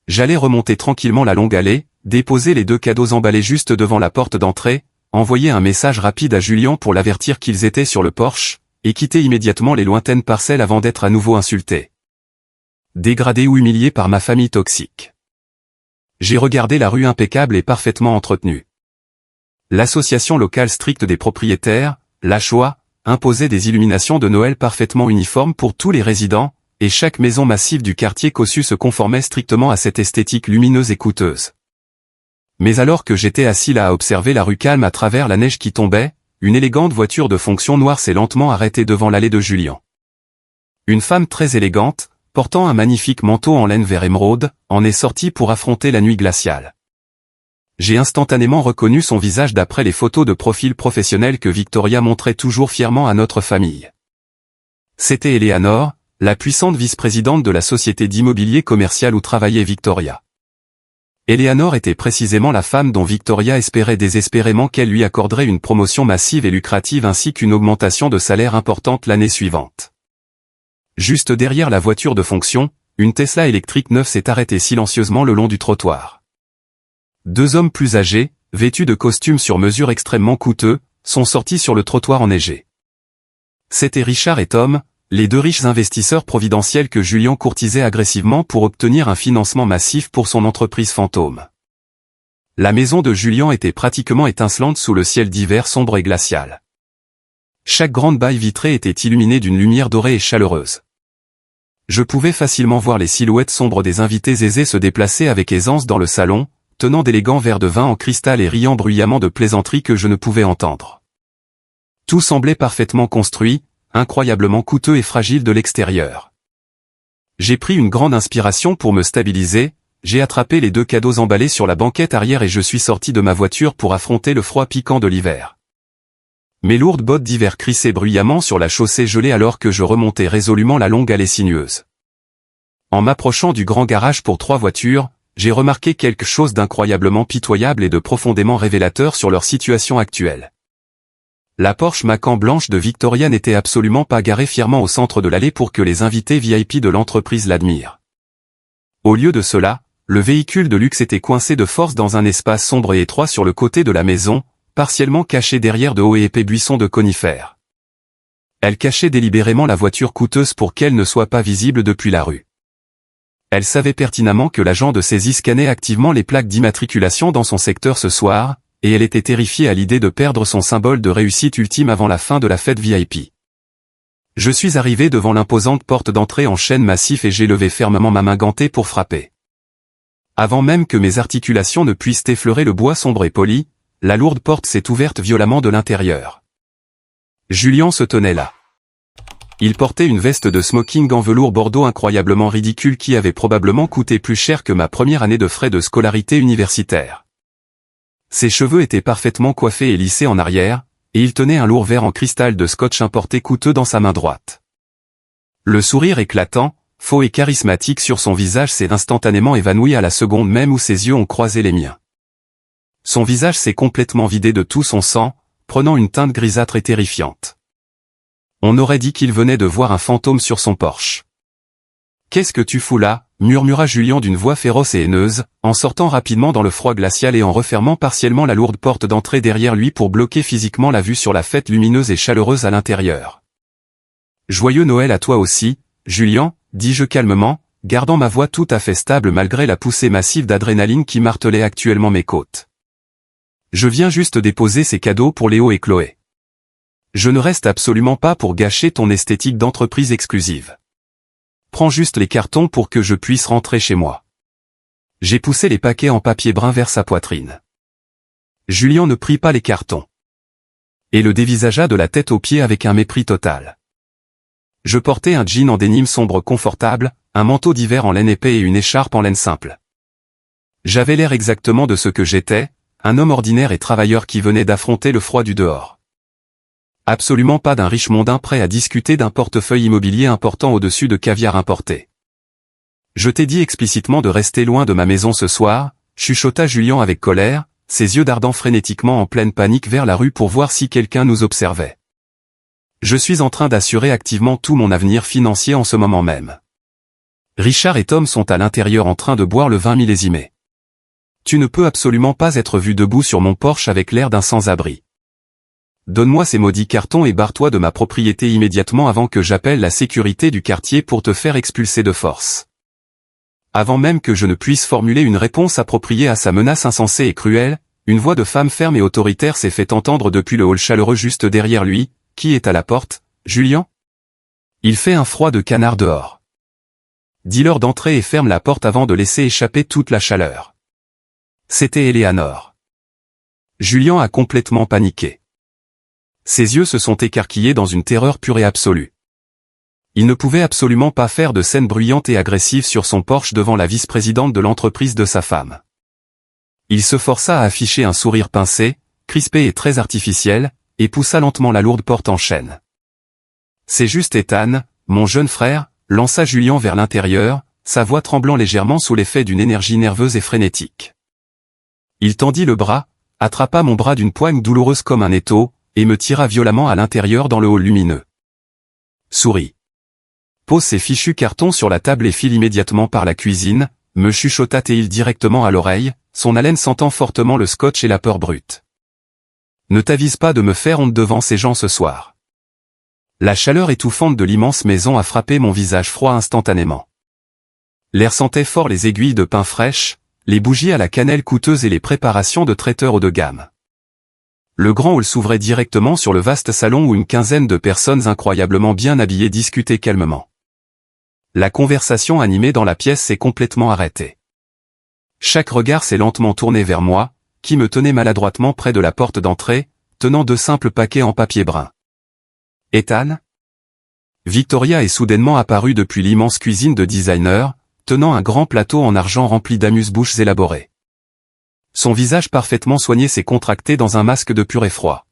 J'allais remonter tranquillement la longue allée, déposer les 2 cadeaux emballés juste devant la porte d'entrée, envoyer un message rapide à Julien pour l'avertir qu'ils étaient sur le porche, et quitter immédiatement les lointaines parcelles avant d'être à nouveau insulté. Dégradé ou humilié par ma famille toxique. J'ai regardé la rue impeccable et parfaitement entretenue. L'association locale stricte des propriétaires, la Shoah, imposait des illuminations de Noël parfaitement uniformes pour tous les résidents, et chaque maison massive du quartier cossu se conformait strictement à cette esthétique lumineuse et coûteuse. Mais alors que j'étais assis là à observer la rue calme à travers la neige qui tombait, une élégante voiture de fonction noire s'est lentement arrêtée devant l'allée de Julien. Une femme très élégante, portant un magnifique manteau en laine vert émeraude, en est sortie pour affronter la nuit glaciale. J'ai instantanément reconnu son visage d'après les photos de profil professionnel que Victoria montrait toujours fièrement à notre famille. C'était Eleanor, la puissante vice-présidente de la société d'immobilier commercial où travaillait Victoria. Eleanor était précisément la femme dont Victoria espérait désespérément qu'elle lui accorderait une promotion massive et lucrative ainsi qu'une augmentation de salaire importante l'année suivante. Juste derrière la voiture de fonction, une Tesla électrique neuve s'est arrêtée silencieusement le long du trottoir. 2 hommes plus âgés, vêtus de costumes sur mesure extrêmement coûteux, sont sortis sur le trottoir enneigé. C'étaient Richard et Tom, les 2 riches investisseurs providentiels que Julien courtisait agressivement pour obtenir un financement massif pour son entreprise fantôme. La maison de Julien était pratiquement étincelante sous le ciel d'hiver sombre et glacial. Chaque grande baille vitrée était illuminée d'une lumière dorée et chaleureuse. Je pouvais facilement voir les silhouettes sombres des invités aisés se déplacer avec aisance dans le salon, tenant d'élégants verres de vin en cristal et riant bruyamment de plaisanteries que je ne pouvais entendre. Tout semblait parfaitement construit, incroyablement coûteux et fragile de l'extérieur. J'ai pris une grande inspiration pour me stabiliser, j'ai attrapé les 2 cadeaux emballés sur la banquette arrière et je suis sorti de ma voiture pour affronter le froid piquant de l'hiver. Mes lourdes bottes d'hiver crissaient bruyamment sur la chaussée gelée alors que je remontais résolument la longue allée sinueuse. En m'approchant du grand garage pour 3 voitures, j'ai remarqué quelque chose d'incroyablement pitoyable et de profondément révélateur sur leur situation actuelle. La Porsche Macan blanche de Victoria n'était absolument pas garée fièrement au centre de l'allée pour que les invités VIP de l'entreprise l'admirent. Au lieu de cela, le véhicule de luxe était coincé de force dans un espace sombre et étroit sur le côté de la maison, partiellement caché derrière de hauts et épais buissons de conifères. Elle cachait délibérément la voiture coûteuse pour qu'elle ne soit pas visible depuis la rue. Elle savait pertinemment que l'agent de saisie scannait activement les plaques d'immatriculation dans son secteur ce soir, et elle était terrifiée à l'idée de perdre son symbole de réussite ultime avant la fin de la fête VIP. Je suis arrivé devant l'imposante porte d'entrée en chêne massif et j'ai levé fermement ma main gantée pour frapper. Avant même que mes articulations ne puissent effleurer le bois sombre et poli, la lourde porte s'est ouverte violemment de l'intérieur. Julian se tenait là. Il portait une veste de smoking en velours bordeaux incroyablement ridicule qui avait probablement coûté plus cher que ma première année de frais de scolarité universitaire. Ses cheveux étaient parfaitement coiffés et lissés en arrière, et il tenait un lourd verre en cristal de scotch importé coûteux dans sa main droite. Le sourire éclatant, faux et charismatique sur son visage s'est instantanément évanoui à la seconde même où ses yeux ont croisé les miens. Son visage s'est complètement vidé de tout son sang, prenant une teinte grisâtre et terrifiante. On aurait dit qu'il venait de voir un fantôme sur son porche. « Qu'est-ce que tu fous là ?» murmura Julian d'une voix féroce et haineuse, en sortant rapidement dans le froid glacial et en refermant partiellement la lourde porte d'entrée derrière lui pour bloquer physiquement la vue sur la fête lumineuse et chaleureuse à l'intérieur. « Joyeux Noël à toi aussi, Julian », dis-je calmement, gardant ma voix tout à fait stable malgré la poussée massive d'adrénaline qui martelait actuellement mes côtes. « Je viens juste déposer ces cadeaux pour Léo et Chloé. Je ne reste absolument pas pour gâcher ton esthétique d'entreprise exclusive. Prends juste les cartons pour que je puisse rentrer chez moi. » J'ai poussé les paquets en papier brun vers sa poitrine. Julian ne prit pas les cartons. Et le dévisagea de la tête aux pieds avec un mépris total. Je portais un jean en dénime sombre confortable, un manteau d'hiver en laine épais et une écharpe en laine simple. J'avais l'air exactement de ce que j'étais, un homme ordinaire et travailleur qui venait d'affronter le froid du dehors. Absolument pas d'un riche mondain prêt à discuter d'un portefeuille immobilier important au-dessus de caviar importé. « Je t'ai dit explicitement de rester loin de ma maison ce soir », chuchota Julian avec colère, ses yeux dardant frénétiquement en pleine panique vers la rue pour voir si quelqu'un nous observait. « Je suis en train d'assurer activement tout mon avenir financier en ce moment même. Richard et Tom sont à l'intérieur en train de boire le vin millésimé. Tu ne peux absolument pas être vu debout sur mon porche avec l'air d'un sans-abri. Donne-moi ces maudits cartons et barre-toi de ma propriété immédiatement avant que j'appelle la sécurité du quartier pour te faire expulser de force. » Avant même que je ne puisse formuler une réponse appropriée à sa menace insensée et cruelle, une voix de femme ferme et autoritaire s'est fait entendre depuis le hall chaleureux juste derrière lui. « Qui est à la porte, Julian ? Il fait un froid de canard dehors. Dis-leur d'entrer et ferme la porte avant de laisser échapper toute la chaleur. » C'était Eleanor. Julian a complètement paniqué. Ses yeux se sont écarquillés dans une terreur pure et absolue. Il ne pouvait absolument pas faire de scène bruyante et agressive sur son porche devant la vice-présidente de l'entreprise de sa femme. Il se força à afficher un sourire pincé, crispé et très artificiel, et poussa lentement la lourde porte en chêne. « C'est juste Ethan, mon jeune frère », lança Julian vers l'intérieur, sa voix tremblant légèrement sous l'effet d'une énergie nerveuse et frénétique. Il tendit le bras, attrapa mon bras d'une poigne douloureuse comme un étau, et me tira violemment à l'intérieur dans le hall lumineux. « Souris. Pose ces fichus cartons sur la table et file immédiatement par la cuisine », me chuchota-t-il directement à l'oreille, son haleine sentant fortement le scotch et la peur brute. « Ne t'avise pas de me faire honte devant ces gens ce soir. » La chaleur étouffante de l'immense maison a frappé mon visage froid instantanément. L'air sentait fort les aiguilles de pain fraîches, les bougies à la cannelle coûteuses et les préparations de traiteurs haut de gamme. Le grand hall s'ouvrait directement sur le vaste salon où une quinzaine de personnes incroyablement bien habillées discutaient calmement. La conversation animée dans la pièce s'est complètement arrêtée. Chaque regard s'est lentement tourné vers moi, qui me tenait maladroitement près de la porte d'entrée, tenant deux simples paquets en papier brun. « Ethan ?» Victoria est soudainement apparue depuis l'immense cuisine de designer, tenant un grand plateau en argent rempli d'amuse-bouches élaborées. Son visage parfaitement soigné s'est contracté dans un masque de pur effroi.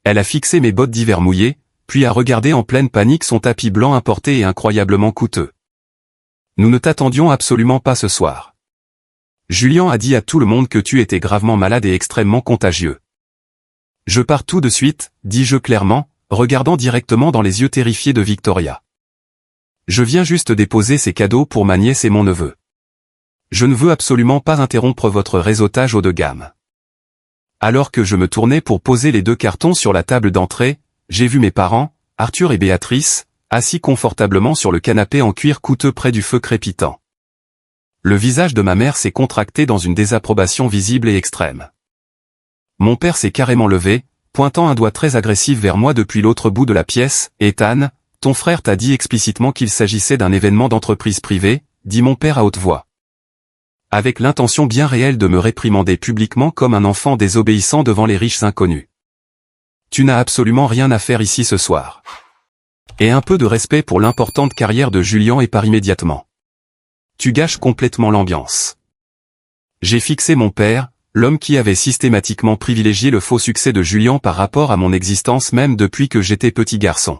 Elle a fixé mes bottes d'hiver mouillées, puis a regardé en pleine panique son tapis blanc importé et incroyablement coûteux. « Nous ne t'attendions absolument pas ce soir. Julian a dit à tout le monde que tu étais gravement malade et extrêmement contagieux. »« Je pars tout de suite, » dis-je clairement, regardant directement dans les yeux terrifiés de Victoria. « Je viens juste déposer ces cadeaux pour ma nièce et mon neveu. Je ne veux absolument pas interrompre votre réseautage haut de gamme. » Alors que je me tournais pour poser les deux cartons sur la table d'entrée, j'ai vu mes parents, Arthur et Béatrice, assis confortablement sur le canapé en cuir coûteux près du feu crépitant. Le visage de ma mère s'est contracté dans une désapprobation visible et extrême. Mon père s'est carrément levé, pointant un doigt très agressif vers moi depuis l'autre bout de la pièce. « Ethan, ton frère t'a dit explicitement qu'il s'agissait d'un événement d'entreprise privée », dit mon père à haute voix. Avec l'intention bien réelle de me réprimander publiquement comme un enfant désobéissant devant les riches inconnus. Tu n'as absolument rien à faire ici ce soir. Et un peu de respect pour l'importante carrière de Julian et part immédiatement. Tu gâches complètement l'ambiance. J'ai fixé mon père, l'homme qui avait systématiquement privilégié le faux succès de Julian par rapport à mon existence même depuis que j'étais petit garçon.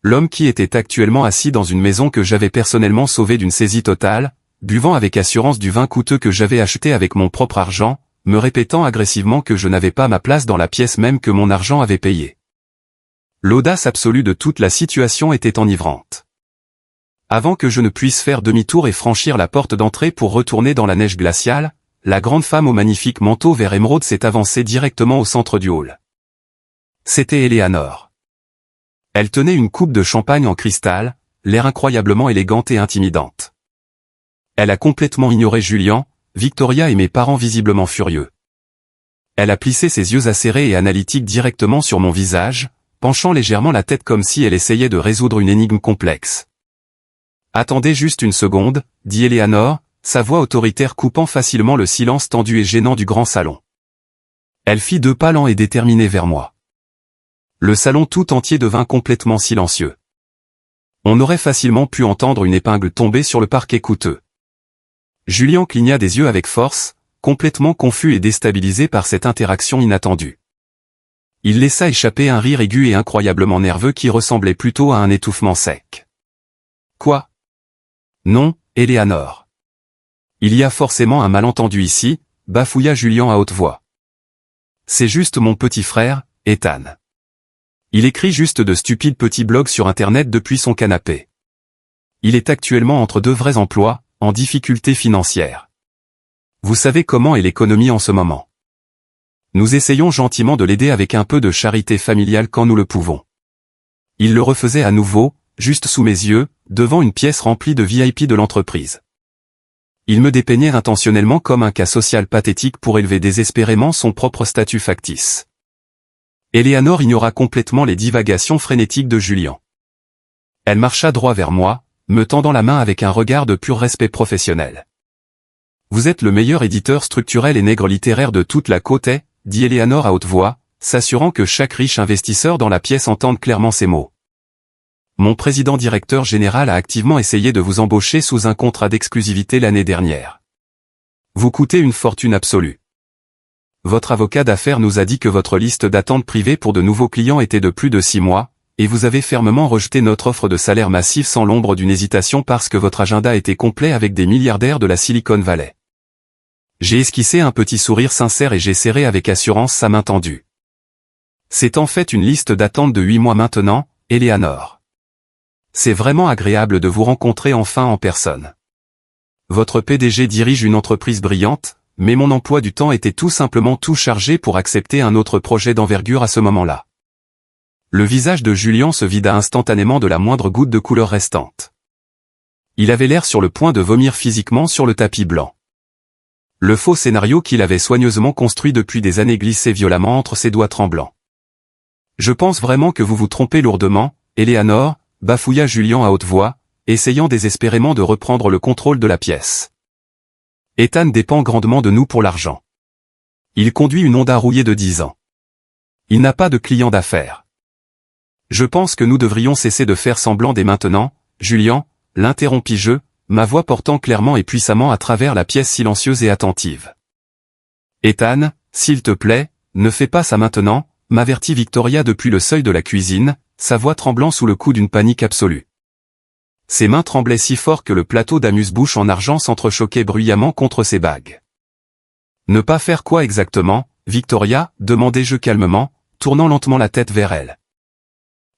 L'homme qui était actuellement assis dans une maison que j'avais personnellement sauvée d'une saisie totale, buvant avec assurance du vin coûteux que j'avais acheté avec mon propre argent, me répétant agressivement que je n'avais pas ma place dans la pièce même que mon argent avait payée. L'audace absolue de toute la situation était enivrante. Avant que je ne puisse faire demi-tour et franchir la porte d'entrée pour retourner dans la neige glaciale, la grande femme au magnifique manteau vert émeraude s'est avancée directement au centre du hall. C'était Eleanor. Elle tenait une coupe de champagne en cristal, l'air incroyablement élégante et intimidante. Elle a complètement ignoré Julian, Victoria et mes parents visiblement furieux. Elle a plissé ses yeux acérés et analytiques directement sur mon visage, penchant légèrement la tête comme si elle essayait de résoudre une énigme complexe. « Attendez juste une seconde », dit Eleanor, sa voix autoritaire coupant facilement le silence tendu et gênant du grand salon. Elle fit 2 pas lents et déterminés vers moi. Le salon tout entier devint complètement silencieux. On aurait facilement pu entendre une épingle tomber sur le parquet coûteux. Julian cligna des yeux avec force, complètement confus et déstabilisé par cette interaction inattendue. Il laissa échapper un rire aigu et incroyablement nerveux qui ressemblait plutôt à un étouffement sec. « Quoi ? Non, Eleanor. Il y a forcément un malentendu ici, bafouilla Julian à haute voix. C'est juste mon petit frère, Ethan. Il écrit juste de stupides petits blogs sur Internet depuis son canapé. Il est actuellement entre 2 vrais emplois, en difficulté financière. Vous savez comment est l'économie en ce moment. Nous essayons gentiment de l'aider avec un peu de charité familiale quand nous le pouvons. Il le refaisait à nouveau, juste sous mes yeux, devant une pièce remplie de VIP de l'entreprise. Il me dépeignait intentionnellement comme un cas social pathétique pour élever désespérément son propre statut factice. Eleanor ignora complètement les divagations frénétiques de Julian. Elle marcha droit vers moi, me tendant la main avec un regard de pur respect professionnel. « Vous êtes le meilleur éditeur structurel et nègre littéraire de toute la côte est, dit Eleanor à haute voix, s'assurant que chaque riche investisseur dans la pièce entende clairement ces mots. Mon président directeur général a activement essayé de vous embaucher sous un contrat d'exclusivité l'année dernière. Vous coûtez une fortune absolue. Votre avocat d'affaires nous a dit que votre liste d'attente privée pour de nouveaux clients était de plus de 6 mois, et vous avez fermement rejeté notre offre de salaire massif sans l'ombre d'une hésitation parce que votre agenda était complet avec des milliardaires de la Silicon Valley. J'ai esquissé un petit sourire sincère et j'ai serré avec assurance sa main tendue. C'est en fait une liste d'attente de 8 mois maintenant, Eleanor. C'est vraiment agréable de vous rencontrer enfin en personne. Votre PDG dirige une entreprise brillante, mais mon emploi du temps était tout simplement tout chargé pour accepter un autre projet d'envergure à ce moment-là. Le visage de Julian se vida instantanément de la moindre goutte de couleur restante. Il avait l'air sur le point de vomir physiquement sur le tapis blanc. Le faux scénario qu'il avait soigneusement construit depuis des années glissait violemment entre ses doigts tremblants. Je pense vraiment que vous vous trompez lourdement, Eleanor, bafouilla Julian à haute voix, essayant désespérément de reprendre le contrôle de la pièce. Ethan dépend grandement de nous pour l'argent. Il conduit une Honda rouillée de 10 ans. Il n'a pas de client d'affaires. Je pense que nous devrions cesser de faire semblant dès maintenant, Julian, l'interrompis-je, ma voix portant clairement et puissamment à travers la pièce silencieuse et attentive. Ethan, s'il te plaît, ne fais pas ça maintenant, m'avertit Victoria depuis le seuil de la cuisine, sa voix tremblant sous le coup d'une panique absolue. Ses mains tremblaient si fort que le plateau d'amuse-bouche en argent s'entrechoquait bruyamment contre ses bagues. Ne pas faire quoi exactement, Victoria, demandai-je calmement, tournant lentement la tête vers elle.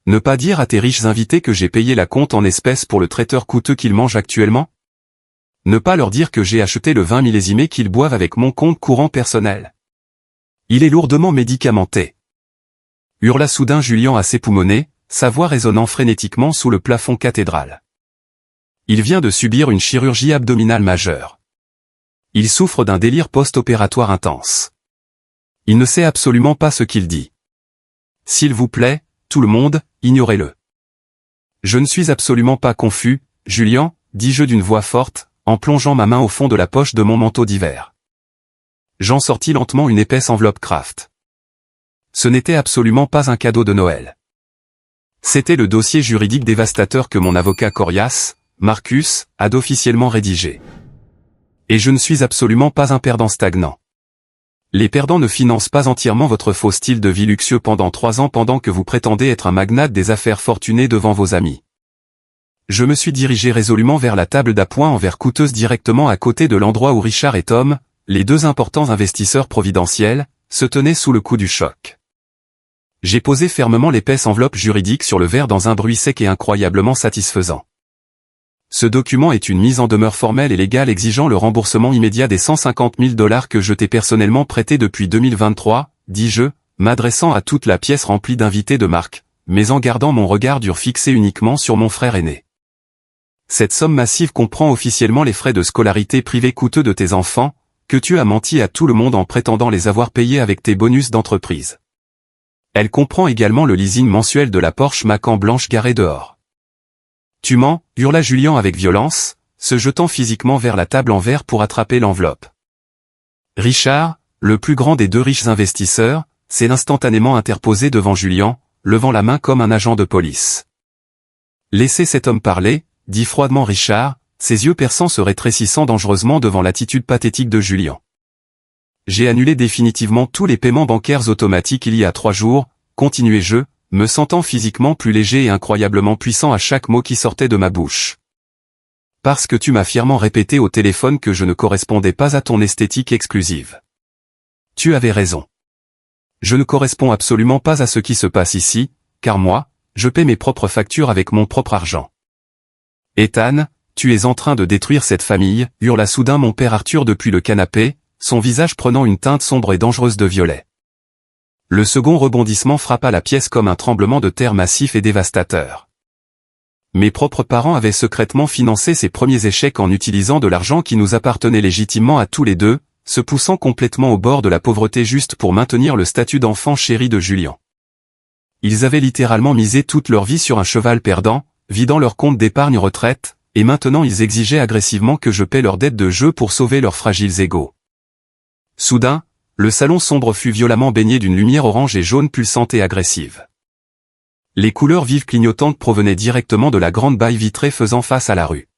Ne pas dire à tes riches invités que j'ai payé la compte en espèces pour le traiteur coûteux qu'ils mangent actuellement? Ne pas leur dire que j'ai acheté le vin millésimé qu'ils boivent avec mon compte courant personnel? Il est lourdement médicamenté. Hurla soudain Julian à ses poumonnets, sa voix résonnant frénétiquement sous le plafond cathédral. Il vient de subir une chirurgie abdominale majeure. Il souffre d'un délire post-opératoire intense. Il ne sait absolument pas ce qu'il dit. S'il vous plaît, tout le monde, ignorez-le. Je ne suis absolument pas confus, Julien, dis-je d'une voix forte, en plongeant ma main au fond de la poche de mon manteau d'hiver. J'en sortis lentement une épaisse enveloppe Kraft. Ce n'était absolument pas un cadeau de Noël. C'était le dossier juridique dévastateur que mon avocat coriace, Marcus, a officiellement rédigé. Et je ne suis absolument pas un perdant stagnant. Les perdants ne financent pas entièrement votre faux style de vie luxueux pendant 3 ans pendant que vous prétendez être un magnate des affaires fortuné devant vos amis. Je me suis dirigé résolument vers la table d'appoint en verre coûteuse directement à côté de l'endroit où Richard et Tom, les 2 importants investisseurs providentiels, se tenaient sous le coup du choc. J'ai posé fermement l'épaisse enveloppe juridique sur le verre dans un bruit sec et incroyablement satisfaisant. Ce document est une mise en demeure formelle et légale exigeant le remboursement immédiat des 150 000 $ que je t'ai personnellement prêtés depuis 2023, dis-je, m'adressant à toute la pièce remplie d'invités de marque, mais en gardant mon regard dur fixé uniquement sur mon frère aîné. Cette somme massive comprend officiellement les frais de scolarité privés coûteux de tes enfants, que tu as menti à tout le monde en prétendant les avoir payés avec tes bonus d'entreprise. Elle comprend également le leasing mensuel de la Porsche Macan blanche garée dehors. Tu mens, hurla Julien avec violence, se jetant physiquement vers la table en verre pour attraper l'enveloppe. Richard, le plus grand des 2 riches investisseurs, s'est instantanément interposé devant Julien, levant la main comme un agent de police. Laissez cet homme parler, dit froidement Richard, ses yeux perçants se rétrécissant dangereusement devant l'attitude pathétique de Julien. J'ai annulé définitivement tous les paiements bancaires automatiques il y a 3 jours, continuai-je, me sentant physiquement plus léger et incroyablement puissant à chaque mot qui sortait de ma bouche. Parce que tu m'as fièrement répété au téléphone que je ne correspondais pas à ton esthétique exclusive. Tu avais raison. Je ne corresponds absolument pas à ce qui se passe ici, car moi, je paie mes propres factures avec mon propre argent. Ethan, tu es en train de détruire cette famille, hurla soudain mon père Arthur depuis le canapé, son visage prenant une teinte sombre et dangereuse de violet. Le second rebondissement frappa la pièce comme un tremblement de terre massif et dévastateur. Mes propres parents avaient secrètement financé ces premiers échecs en utilisant de l'argent qui nous appartenait légitimement à tous les deux, se poussant complètement au bord de la pauvreté juste pour maintenir le statut d'enfant chéri de Julien. Ils avaient littéralement misé toute leur vie sur un cheval perdant, vidant leur compte d'épargne retraite, et maintenant ils exigeaient agressivement que je paie leurs dettes de jeu pour sauver leurs fragiles égaux. Soudain, le salon sombre fut violemment baigné d'une lumière orange et jaune pulsante et agressive. Les couleurs vives clignotantes provenaient directement de la grande baille vitrée faisant face à la rue.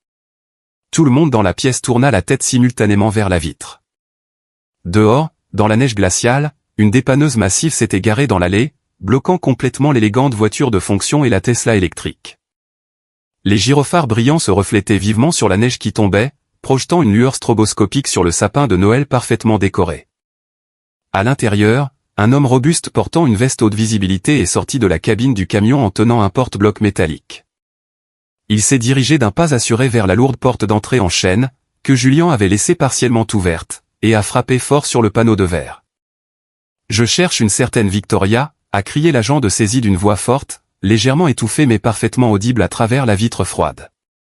Tout le monde dans la pièce tourna la tête simultanément vers la vitre. Dehors, dans la neige glaciale, une dépanneuse massive s'était garée dans l'allée, bloquant complètement l'élégante voiture de fonction et la Tesla électrique. Les gyrophares brillants se reflétaient vivement sur la neige qui tombait, projetant une lueur stroboscopique sur le sapin de Noël parfaitement décoré. À l'intérieur, un homme robuste portant une veste haute visibilité est sorti de la cabine du camion en tenant un porte-bloc métallique. Il s'est dirigé d'un pas assuré vers la lourde porte d'entrée en chêne, que Julien avait laissée partiellement ouverte, et a frappé fort sur le panneau de verre. « Je cherche une certaine Victoria », a crié l'agent de saisie d'une voix forte, légèrement étouffée mais parfaitement audible à travers la vitre froide.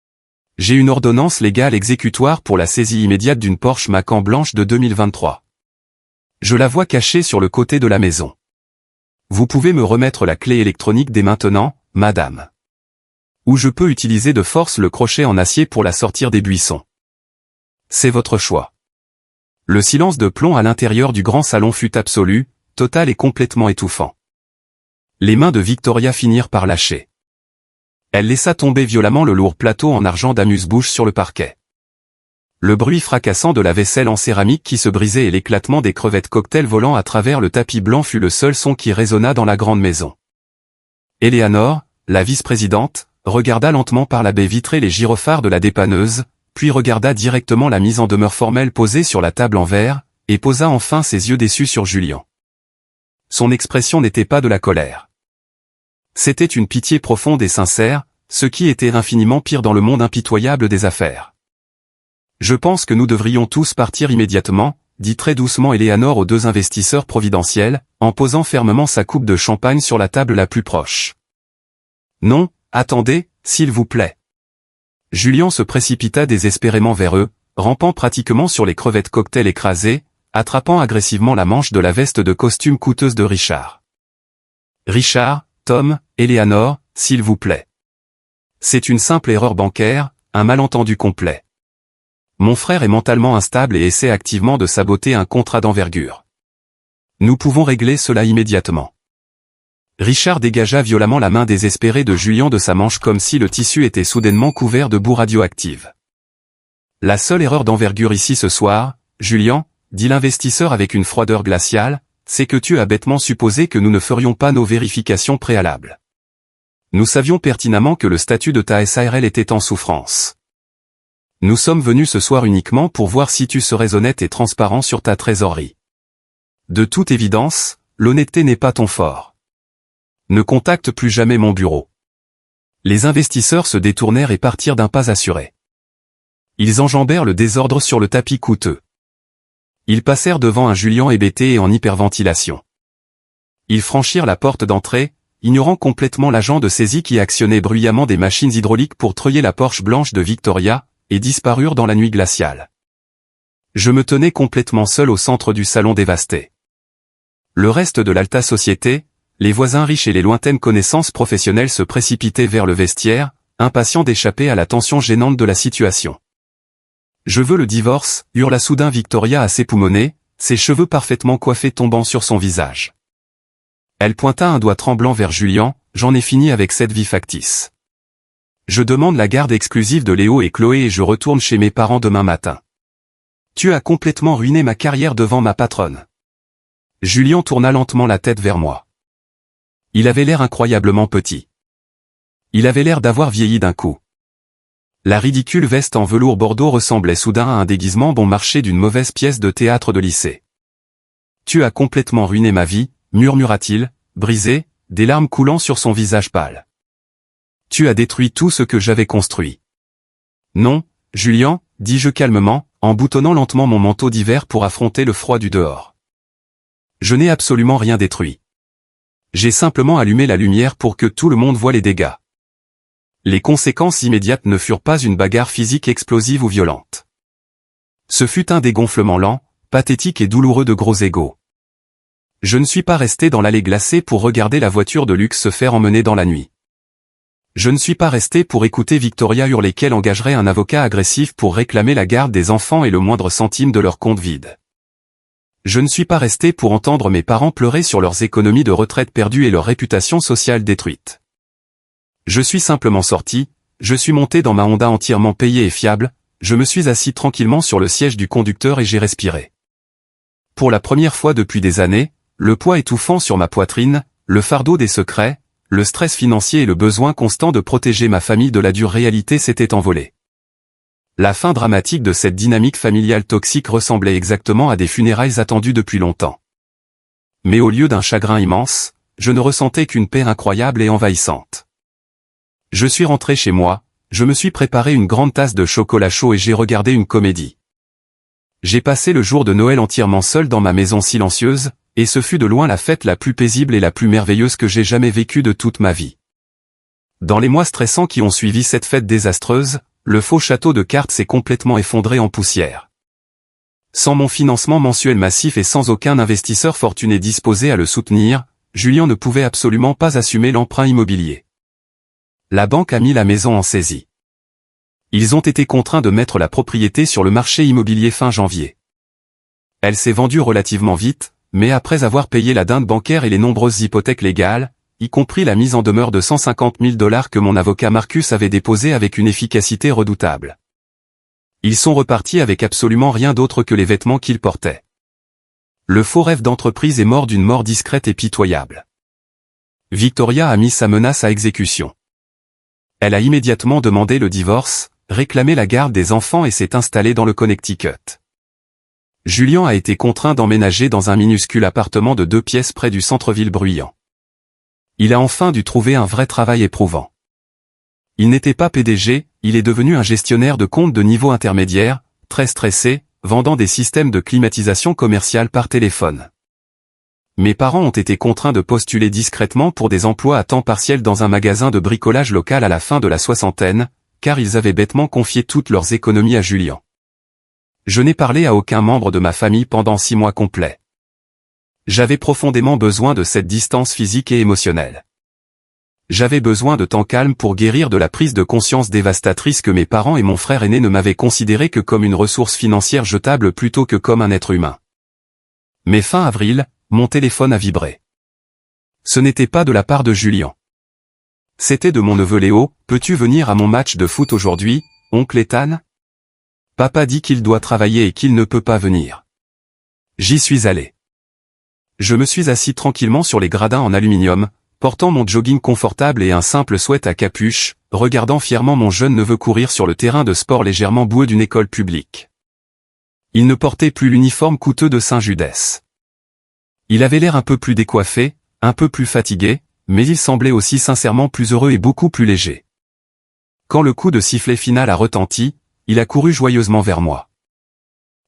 « J'ai une ordonnance légale exécutoire pour la saisie immédiate d'une Porsche Macan blanche de 2023. Je la vois cachée sur le côté de la maison. Vous pouvez me remettre la clé électronique dès maintenant, madame. Ou je peux utiliser de force le crochet en acier pour la sortir des buissons. C'est votre choix. » Le silence de plomb à l'intérieur du grand salon fut absolu, total et complètement étouffant. Les mains de Victoria finirent par lâcher. Elle laissa tomber violemment le lourd plateau en argent d'amuse-bouche sur le parquet. Le bruit fracassant de la vaisselle en céramique qui se brisait et l'éclatement des crevettes cocktail volant à travers le tapis blanc fut le seul son qui résonna dans la grande maison. Eleanor, la vice-présidente, regarda lentement par la baie vitrée les gyrophares de la dépanneuse, puis regarda directement la mise en demeure formelle posée sur la table en verre, et posa enfin ses yeux déçus sur Julien. Son expression n'était pas de la colère. C'était une pitié profonde et sincère, ce qui était infiniment pire dans le monde impitoyable des affaires. « Je pense que nous devrions tous partir immédiatement », dit très doucement Eleanor aux 2 investisseurs providentiels, en posant fermement sa coupe de champagne sur la table la plus proche. « Non, attendez, s'il vous plaît. » Julien se précipita désespérément vers eux, rampant pratiquement sur les crevettes cocktail écrasées, attrapant agressivement la manche de la veste de costume coûteuse de Richard. Richard, Tom, Eleanor, s'il vous plaît. C'est une simple erreur bancaire, un malentendu complet. Mon frère est mentalement instable et essaie activement de saboter un contrat d'envergure. Nous pouvons régler cela immédiatement. Richard dégagea violemment la main désespérée de Julian de sa manche comme si le tissu était soudainement couvert de boue radioactive. La seule erreur d'envergure ici ce soir, Julian, dit l'investisseur avec une froideur glaciale, c'est que tu as bêtement supposé que nous ne ferions pas nos vérifications préalables. Nous savions pertinemment que le statut de ta SARL était en souffrance. Nous sommes venus ce soir uniquement pour voir si tu serais honnête et transparent sur ta trésorerie. De toute évidence, l'honnêteté n'est pas ton fort. Ne contacte plus jamais mon bureau. Les investisseurs se détournèrent et partirent d'un pas assuré. Ils enjambèrent le désordre sur le tapis coûteux. Ils passèrent devant un Julian hébété et en hyperventilation. Ils franchirent la porte d'entrée, ignorant complètement l'agent de saisie qui actionnait bruyamment des machines hydrauliques pour treuiller la Porsche blanche de Victoria, et disparurent dans la nuit glaciale. Je me tenais complètement seul au centre du salon dévasté. Le reste de l'alta société, les voisins riches et les lointaines connaissances professionnelles se précipitaient vers le vestiaire, impatients d'échapper à la tension gênante de la situation. Je veux le divorce, hurla soudain Victoria à ses poumonnées, ses cheveux parfaitement coiffés tombant sur son visage. Elle pointa un doigt tremblant vers Julian, j'en ai fini avec cette vie factice. Je demande la garde exclusive de Léo et Chloé et je retourne chez mes parents demain matin. Tu as complètement ruiné ma carrière devant ma patronne. Julian tourna lentement la tête vers moi. Il avait l'air incroyablement petit. Il avait l'air d'avoir vieilli d'un coup. La ridicule veste en velours bordeaux ressemblait soudain à un déguisement bon marché d'une mauvaise pièce de théâtre de lycée. Tu as complètement ruiné ma vie, murmura-t-il, brisé, des larmes coulant sur son visage pâle. Tu as détruit tout ce que j'avais construit. Non, Julian, dis-je calmement, en boutonnant lentement mon manteau d'hiver pour affronter le froid du dehors. Je n'ai absolument rien détruit. J'ai simplement allumé la lumière pour que tout le monde voie les dégâts. Les conséquences immédiates ne furent pas une bagarre physique explosive ou violente. Ce fut un dégonflement lent, pathétique et douloureux de gros égos. Je ne suis pas resté dans l'allée glacée pour regarder la voiture de luxe se faire emmener dans la nuit. Je ne suis pas resté pour écouter Victoria hurler qu'elle engagerait un avocat agressif pour réclamer la garde des enfants et le moindre centime de leur compte vide. Je ne suis pas resté pour entendre mes parents pleurer sur leurs économies de retraite perdues et leur réputation sociale détruite. Je suis simplement sorti, je suis monté dans ma Honda entièrement payée et fiable, je me suis assis tranquillement sur le siège du conducteur et j'ai respiré. Pour la première fois depuis des années, le poids étouffant sur ma poitrine, le fardeau des secrets, le stress financier et le besoin constant de protéger ma famille de la dure réalité s'étaient envolés. La fin dramatique de cette dynamique familiale toxique ressemblait exactement à des funérailles attendues depuis longtemps. Mais au lieu d'un chagrin immense, je ne ressentais qu'une paix incroyable et envahissante. Je suis rentré chez moi, je me suis préparé une grande tasse de chocolat chaud et j'ai regardé une comédie. J'ai passé le jour de Noël entièrement seul dans ma maison silencieuse, et ce fut de loin la fête la plus paisible et la plus merveilleuse que j'ai jamais vécue de toute ma vie. Dans les mois stressants qui ont suivi cette fête désastreuse, le faux château de cartes s'est complètement effondré en poussière. Sans mon financement mensuel massif et sans aucun investisseur fortuné disposé à le soutenir, Julian ne pouvait absolument pas assumer l'emprunt immobilier. La banque a mis la maison en saisie. Ils ont été contraints de mettre la propriété sur le marché immobilier fin janvier. Elle s'est vendue relativement vite, mais après avoir payé la dinde bancaire et les nombreuses hypothèques légales, y compris la mise en demeure de 150 000 $ que mon avocat Marcus avait déposée avec une efficacité redoutable. Ils sont repartis avec absolument rien d'autre que les vêtements qu'ils portaient. Le faux rêve d'entreprise est mort d'une mort discrète et pitoyable. Victoria a mis sa menace à exécution. Elle a immédiatement demandé le divorce, réclamé la garde des enfants et s'est installée dans le Connecticut. Julian a été contraint d'emménager dans un minuscule appartement de 2 pièces près du centre-ville bruyant. Il a enfin dû trouver un vrai travail éprouvant. Il n'était pas PDG, il est devenu un gestionnaire de compte de niveau intermédiaire, très stressé, vendant des systèmes de climatisation commerciale par téléphone. Mes parents ont été contraints de postuler discrètement pour des emplois à temps partiel dans un magasin de bricolage local à la fin de la soixantaine, car ils avaient bêtement confié toutes leurs économies à Julian. Je n'ai parlé à aucun membre de ma famille pendant 6 mois complets. J'avais profondément besoin de cette distance physique et émotionnelle. J'avais besoin de temps calme pour guérir de la prise de conscience dévastatrice que mes parents et mon frère aîné ne m'avaient considéré que comme une ressource financière jetable plutôt que comme un être humain. Mais fin avril, mon téléphone a vibré. Ce n'était pas de la part de Julien. C'était de mon neveu Léo. « Peux-tu venir à mon match de foot aujourd'hui, oncle Ethan ? Papa dit qu'il doit travailler et qu'il ne peut pas venir. » J'y suis allé. Je me suis assis tranquillement sur les gradins en aluminium, portant mon jogging confortable et un simple sweat à capuche, regardant fièrement mon jeune neveu courir sur le terrain de sport légèrement boueux d'une école publique. Il ne portait plus l'uniforme coûteux de Saint-Judès. Il avait l'air un peu plus décoiffé, un peu plus fatigué, mais il semblait aussi sincèrement plus heureux et beaucoup plus léger. Quand le coup de sifflet final a retenti, il a couru joyeusement vers moi.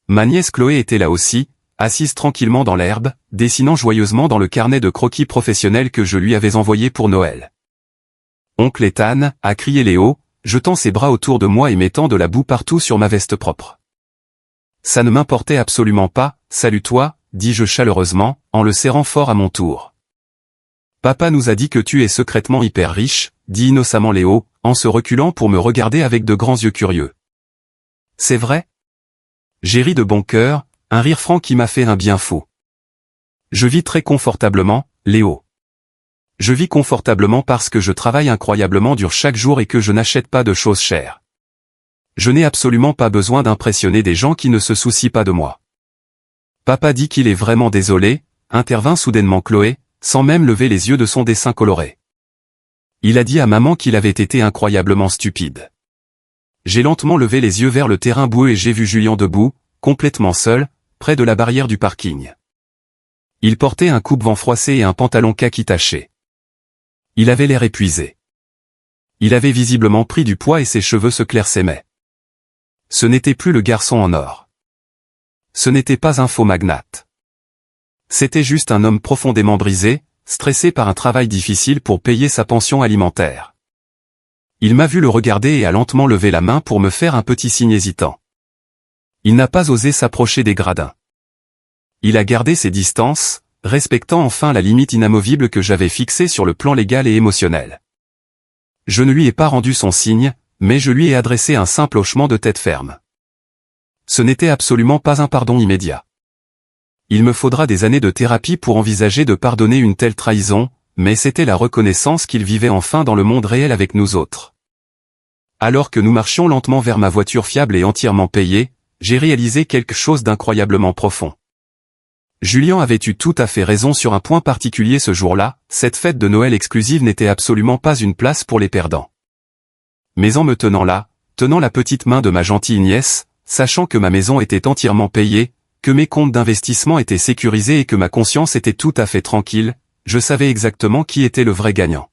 Ma nièce Chloé était là aussi, assise tranquillement dans l'herbe, dessinant joyeusement dans le carnet de croquis professionnel que je lui avais envoyé pour Noël. « Oncle Ethan » a crié Léo, jetant ses bras autour de moi et mettant de la boue partout sur ma veste propre. « Ça ne m'importait absolument pas, salut-toi » dis-je chaleureusement, en le serrant fort à mon tour. « Papa nous a dit que tu es secrètement hyper riche » dit innocemment Léo, en se reculant pour me regarder avec de grands yeux curieux. « C'est vrai ?» J'ai ri de bon cœur, un rire franc qui m'a fait un bien fou. « Je vis très confortablement, Léo. Je vis confortablement parce que je travaille incroyablement dur chaque jour et que je n'achète pas de choses chères. Je n'ai absolument pas besoin d'impressionner des gens qui ne se soucient pas de moi. » Papa dit qu'il est vraiment désolé, intervint soudainement Chloé, sans même lever les yeux de son dessin coloré. Il a dit à maman qu'il avait été incroyablement stupide. J'ai lentement levé les yeux vers le terrain boueux et j'ai vu Julien debout, complètement seul, près de la barrière du parking. Il portait un coupe-vent froissé et un pantalon kaki taché. Il avait l'air épuisé. Il avait visiblement pris du poids et ses cheveux se clairsemaient. Ce n'était plus le garçon en or. Ce n'était pas un faux magnate. C'était juste un homme profondément brisé, stressé par un travail difficile pour payer sa pension alimentaire. Il m'a vu le regarder et a lentement levé la main pour me faire un petit signe hésitant. Il n'a pas osé s'approcher des gradins. Il a gardé ses distances, respectant enfin la limite inamovible que j'avais fixée sur le plan légal et émotionnel. Je ne lui ai pas rendu son signe, mais je lui ai adressé un simple hochement de tête ferme. Ce n'était absolument pas un pardon immédiat. Il me faudra des années de thérapie pour envisager de pardonner une telle trahison, mais c'était la reconnaissance qu'il vivait enfin dans le monde réel avec nous autres. Alors que nous marchions lentement vers ma voiture fiable et entièrement payée, j'ai réalisé quelque chose d'incroyablement profond. Julien avait eu tout à fait raison sur un point particulier ce jour-là, cette fête de Noël exclusive n'était absolument pas une place pour les perdants. Mais en me tenant là, tenant la petite main de ma gentille nièce, sachant que ma maison était entièrement payée, que mes comptes d'investissement étaient sécurisés et que ma conscience était tout à fait tranquille, je savais exactement qui était le vrai gagnant.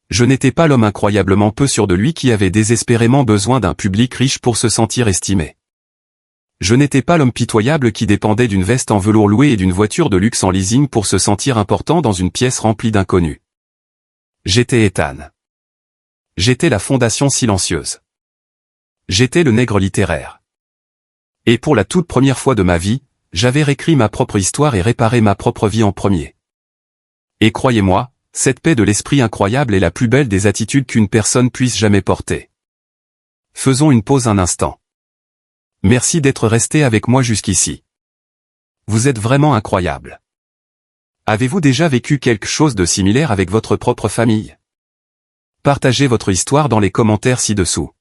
Je n'étais pas l'homme incroyablement peu sûr de lui qui avait désespérément besoin d'un public riche pour se sentir estimé. Je n'étais pas l'homme pitoyable qui dépendait d'une veste en velours louée et d'une voiture de luxe en leasing pour se sentir important dans une pièce remplie d'inconnus. J'étais Ethan. J'étais la fondation silencieuse. J'étais le nègre littéraire. Et pour la toute première fois de ma vie, j'avais réécrit ma propre histoire et réparé ma propre vie en premier. Et croyez-moi, cette paix de l'esprit incroyable est la plus belle des attitudes qu'une personne puisse jamais porter. Faisons une pause un instant. Merci d'être resté avec moi jusqu'ici. Vous êtes vraiment incroyable. Avez-vous déjà vécu quelque chose de similaire avec votre propre famille? Partagez votre histoire dans les commentaires ci-dessous.